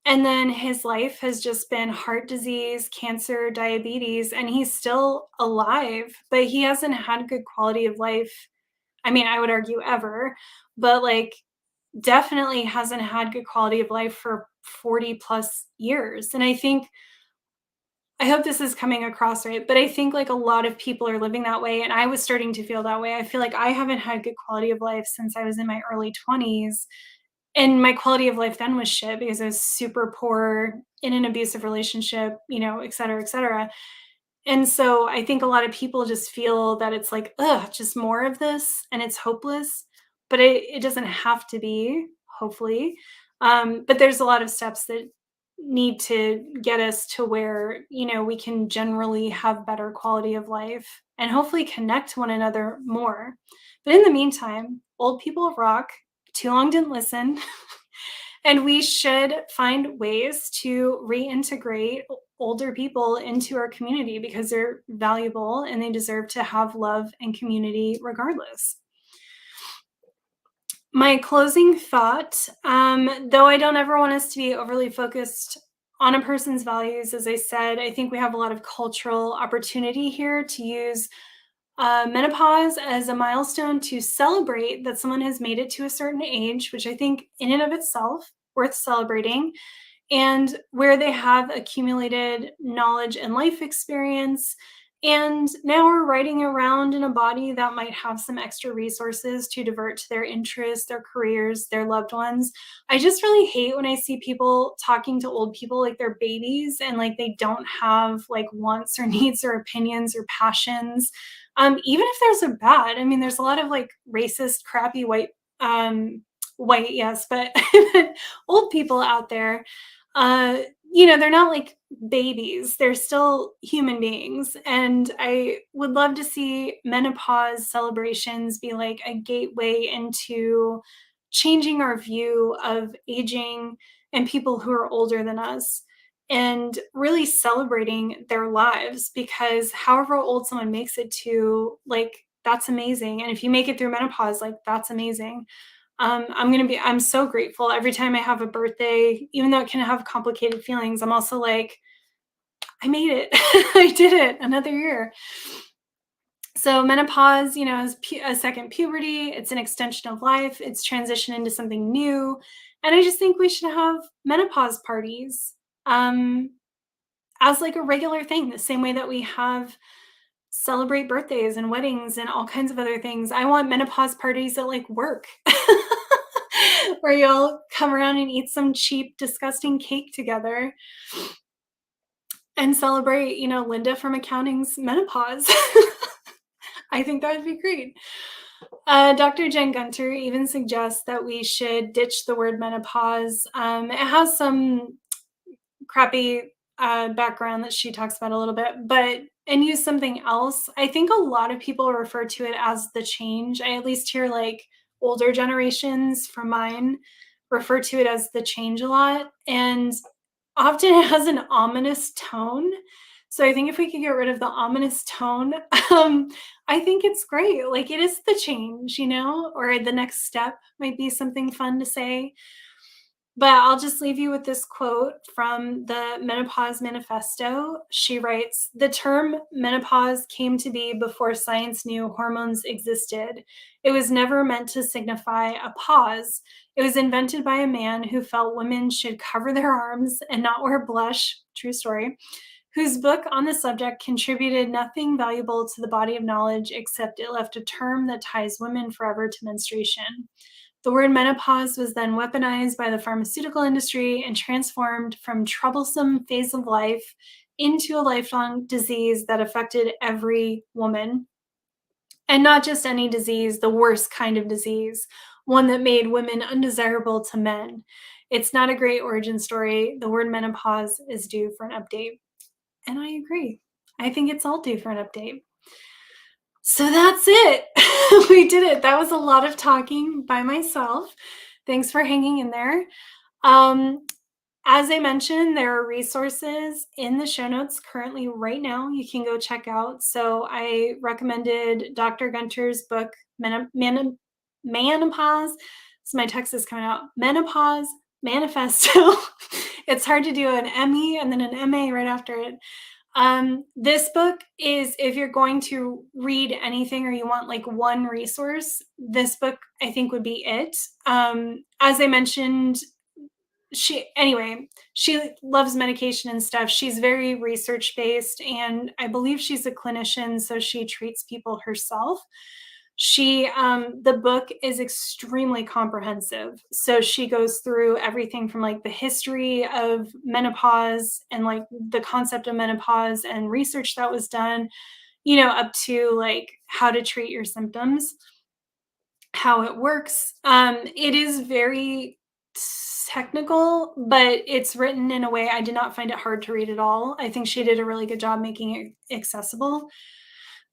and then his life has just been heart disease, cancer, diabetes, and he's still alive, but he hasn't had good quality of life. I mean, I would argue ever, but like definitely hasn't had good quality of life for 40 plus years. And I think I hope this is coming across right, but I think like a lot of people are living that way. And I was starting to feel that way. I feel like I haven't had good quality of life since I was in my early 20s. And my quality of life then was shit because I was super poor in an abusive relationship, et cetera, et cetera. And so I think a lot of people just feel that it's like, ugh, just more of this and it's hopeless. But it doesn't have to be, hopefully. But there's a lot of steps that need to get us to where, we can generally have better quality of life and hopefully connect to one another more. But in the meantime, old people rock. Too long didn't listen. And we should find ways to reintegrate older people into our community because they're valuable and they deserve to have love and community regardless. My closing thought, though I don't ever want us to be overly focused on a person's values, as I said, I think we have a lot of cultural opportunity here to use menopause as a milestone to celebrate that someone has made it to a certain age, which I think in and of itself worth celebrating, and where they have accumulated knowledge and life experience. And now we're riding around in a body that might have some extra resources to divert to their interests, their careers, their loved ones. I just really hate when I see people talking to old people like they're babies and like they don't have like wants or needs or opinions or passions. Even if there's a bad, I mean, there's a lot of like racist, crappy white, yes, but old people out there, uh, they're not like babies. They're still human beings. And I would love to see menopause celebrations be like a gateway into changing our view of aging and people who are older than us and really celebrating their lives because however old someone makes it to, like, that's amazing. And if you make it through menopause, like, that's amazing. I'm so grateful every time I have a birthday, even though it can have complicated feelings. I'm also like, I made it. I did it another year. So menopause, is a second puberty. It's an extension of life. It's transition into something new. And I just think we should have menopause parties um, as like a regular thing, the same way that we have celebrate birthdays and weddings and all kinds of other things. I want menopause parties at like work where you'll come around and eat some cheap, disgusting cake together and celebrate, Linda from accounting's menopause. I think that would be great. Dr. Jen Gunter even suggests that we should ditch the word menopause. It has some crappy background that she talks about a little bit, and use something else. I think a lot of people refer to it as the change. I at least hear like older generations from mine refer to it as the change a lot. And often it has an ominous tone. So I think if we could get rid of the ominous tone, I think it's great. Like it is the change, or the next step might be something fun to say. But I'll just leave you with this quote from the Menopause Manifesto. She writes, "The term menopause came to be before science knew hormones existed. It was never meant to signify a pause. It was invented by a man who felt women should cover their arms and not wear blush," true story, "whose book on the subject contributed nothing valuable to the body of knowledge except it left a term that ties women forever to menstruation. The word menopause was then weaponized by the pharmaceutical industry and transformed from troublesome phase of life into a lifelong disease that affected every woman. And not just any disease, the worst kind of disease, one that made women undesirable to men. It's not a great origin story. The word menopause is due for an update." And I agree. I think it's all due for an update. So that's it. We did it. That was a lot of talking by myself. Thanks for hanging in there. Um, as I mentioned, there are resources in the show notes currently right now you can go check out. So I recommended Dr. Gunter's book, Menopause. So my text is coming out. Menopause Manifesto. It's hard to do an ME and then an MA right after it. This book is, if you're going to read anything or you want like one resource, this book I think would be it. As I mentioned, she loves medication and stuff. She's very research based, and I believe she's a clinician, so she treats people herself. The book is extremely comprehensive. So she goes through everything from like the history of menopause and like the concept of menopause and research that was done, up to like how to treat your symptoms, how it works. It is very technical, but it's written in a way I did not find it hard to read at all. I think she did a really good job making it accessible.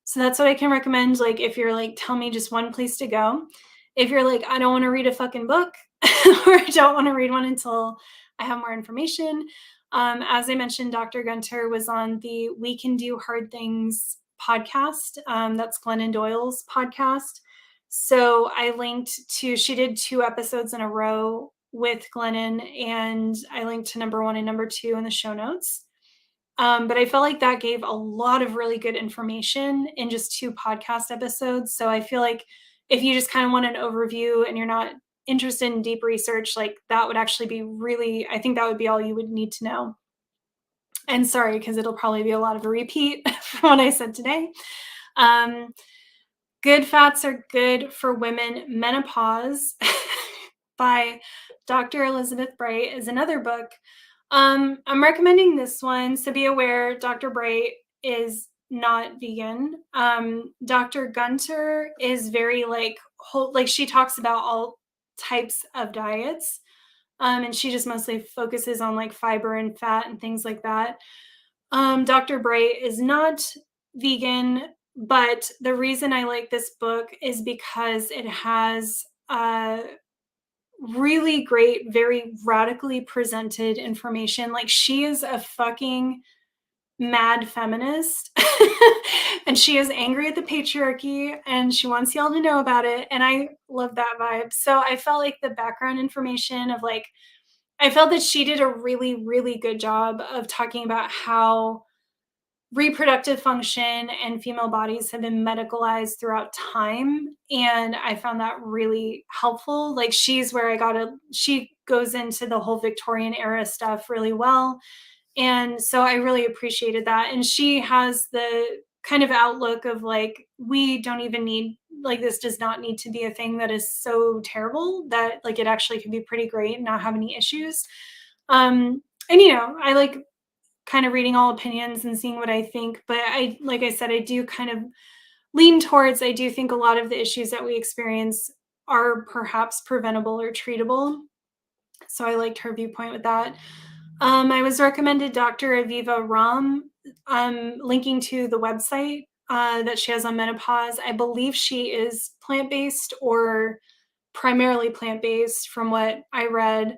So that's what I can recommend. Like, if you're like, tell me just one place to go. If you're like, I don't want to read a fucking book or I don't want to read one until I have more information. As I mentioned, Dr. Gunter was on the We Can Do Hard Things podcast. That's Glennon Doyle's podcast. So I linked she did 2 episodes in a row with Glennon, and I linked to number 1 and number 2 in the show notes. But I felt like that gave a lot of really good information in just 2 podcast episodes. So I feel like if you just kind of want an overview and you're not interested in deep research, like that would actually be I think that would be all you would need to know. And sorry, because it'll probably be a lot of a repeat from what I said today. Good Fats Are Good for Women, Menopause by Dr. Elizabeth Bright is another book. I'm recommending this one. So be aware, Dr. Bright is not vegan. Dr. Gunter is very like she talks about all types of diets. And she just mostly focuses on like fiber and fat and things like that. Dr. Bright is not vegan, but the reason I like this book is because it has really great, very radically presented information. Like, she is a fucking mad feminist and she is angry at the patriarchy and she wants y'all to know about it. And I love that vibe. So I felt like the background information of like, I felt that she did a really, really good job of talking about how reproductive function and female bodies have been medicalized throughout time. And I found that really helpful. Like, she goes into the whole Victorian era stuff really well. And so I really appreciated that. And she has the kind of outlook of like, we don't even need, like, this does not need to be a thing that is so terrible, that like it actually could be pretty great and not have any issues. And I like kind of reading all opinions and seeing what I think. But like I said, I do kind of lean towards, I do think a lot of the issues that we experience are perhaps preventable or treatable. So I liked her viewpoint with that. I was recommended Dr. Aviva Ram, linking to the website that she has on menopause. I believe she is plant-based or primarily plant-based from what I read.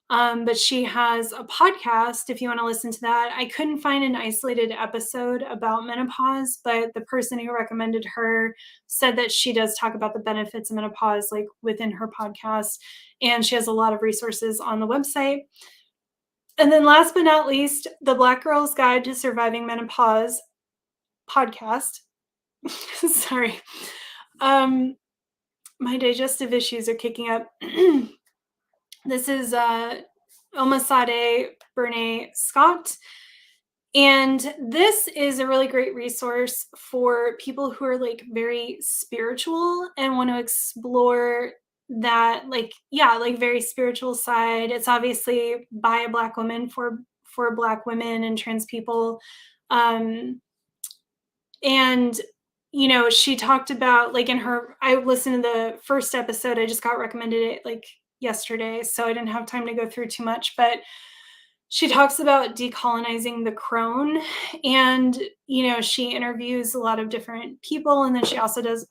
But she has a podcast if you want to listen to that. I couldn't find an isolated episode about menopause, but the person who recommended her said that she does talk about the benefits of menopause like within her podcast, and she has a lot of resources on the website. And then last but not least, the Black Girl's Guide to Surviving Menopause podcast. Sorry. My digestive issues are kicking up. This is Omisade Burney-Scott. And this is a really great resource for people who are like very spiritual and want to explore that, like, yeah, like very spiritual side. It's obviously by a Black woman for Black women and trans people. And she talked about, like, I listened to the first episode. I just got recommended it like yesterday, so I didn't have time to go through too much, but she talks about decolonizing the crone, and she interviews a lot of different people, and then she also does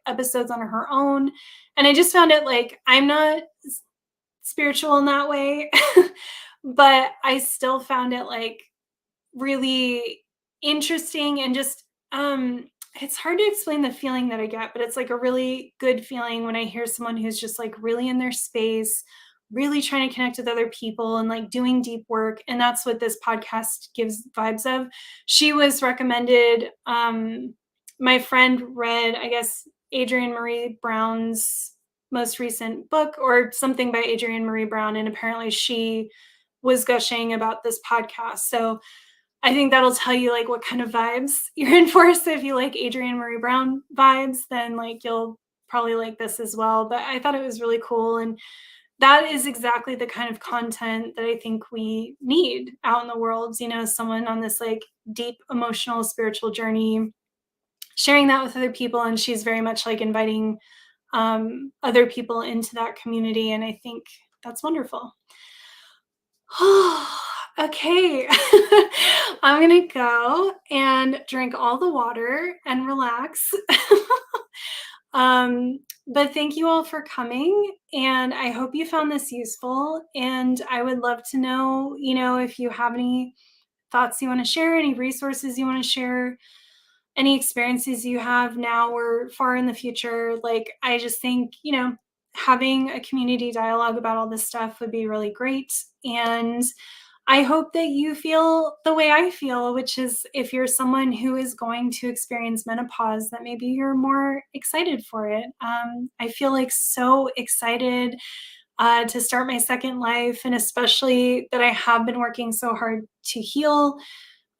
episodes on her own. And I just found it, like, I'm not spiritual in that way but I still found it like really interesting, and just it's hard to explain the feeling that I get, but it's like a really good feeling when I hear someone who's just like really in their space, really trying to connect with other people and like doing deep work. And that's what this podcast gives vibes of. She was recommended, my friend read, I guess, Adrienne Marie Brown's most recent book or something by Adrienne Marie Brown. And apparently she was gushing about this podcast. So I think that'll tell you like what kind of vibes you're in for. So if you like Adrienne Marie Brown vibes, then like you'll probably like this as well. But I thought it was really cool. And that is exactly the kind of content that I think we need out in the world, you know, someone on this like deep emotional spiritual journey, sharing that with other people. And she's very much like inviting other people into that community. And I think that's wonderful. Okay. I'm gonna go and drink all the water and relax. But thank you all for coming, and I hope you found this useful. And I would love to know, you know, if you have any thoughts you want to share, any resources you want to share, any experiences you have now or far in the future. Like, I just think, you know, having a community dialogue about all this stuff would be really great. And I hope that you feel the way I feel, which is if you're someone who is going to experience menopause, that maybe you're more excited for it. I feel like so excited to start my second life, and especially that I have been working so hard to heal.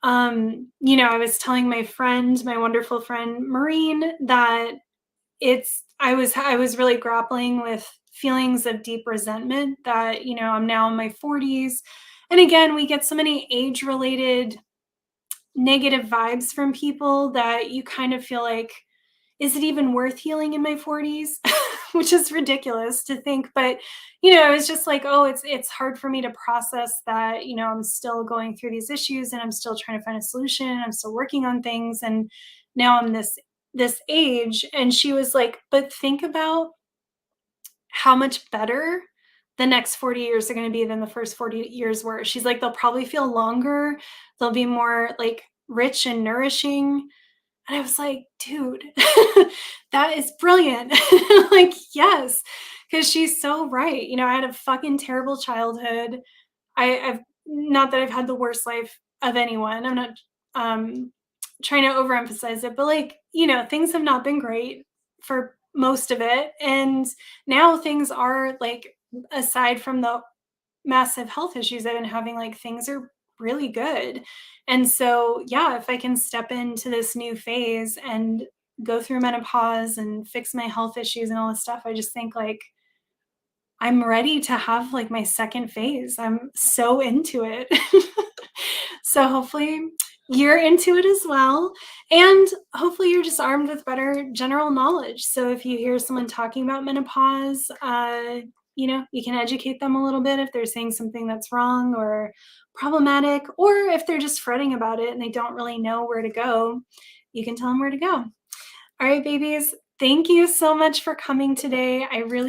You know, I was telling my friend, my wonderful friend Maureen, that I was really grappling with feelings of deep resentment that, you know, I'm now in my 40s. And again, we get so many age related negative vibes from people that you kind of feel like, is it even worth healing in my 40s? Which is ridiculous to think, but you know, it's just like, oh, it's hard for me to process that, you know, I'm still going through these issues and I'm still trying to find a solution. I'm still working on things, and now I'm this age. And she was like, but think about how much better the next 40 years are going to be than the first 40 years were. She's like, they'll probably feel longer, they'll be more like rich and nourishing. And I was like, dude, that is brilliant. Like, yes, because she's so right. You know, I had a fucking terrible childhood. I've not that I've had the worst life of anyone. I'm not trying to overemphasize it, but like, you know, things have not been great for most of it. And now things are like, aside from the massive health issues I've been having, like things are really good. And so, yeah, if I can step into this new phase and go through menopause and fix my health issues and all this stuff, I just think like I'm ready to have like my second phase. I'm so into it. So hopefully you're into it as well. And hopefully you're just armed with better general knowledge. So if you hear someone talking about menopause, you know, you can educate them a little bit if they're saying something that's wrong or problematic, or if they're just fretting about it and they don't really know where to go, you can tell them where to go. All right, babies. Thank you so much for coming today. I really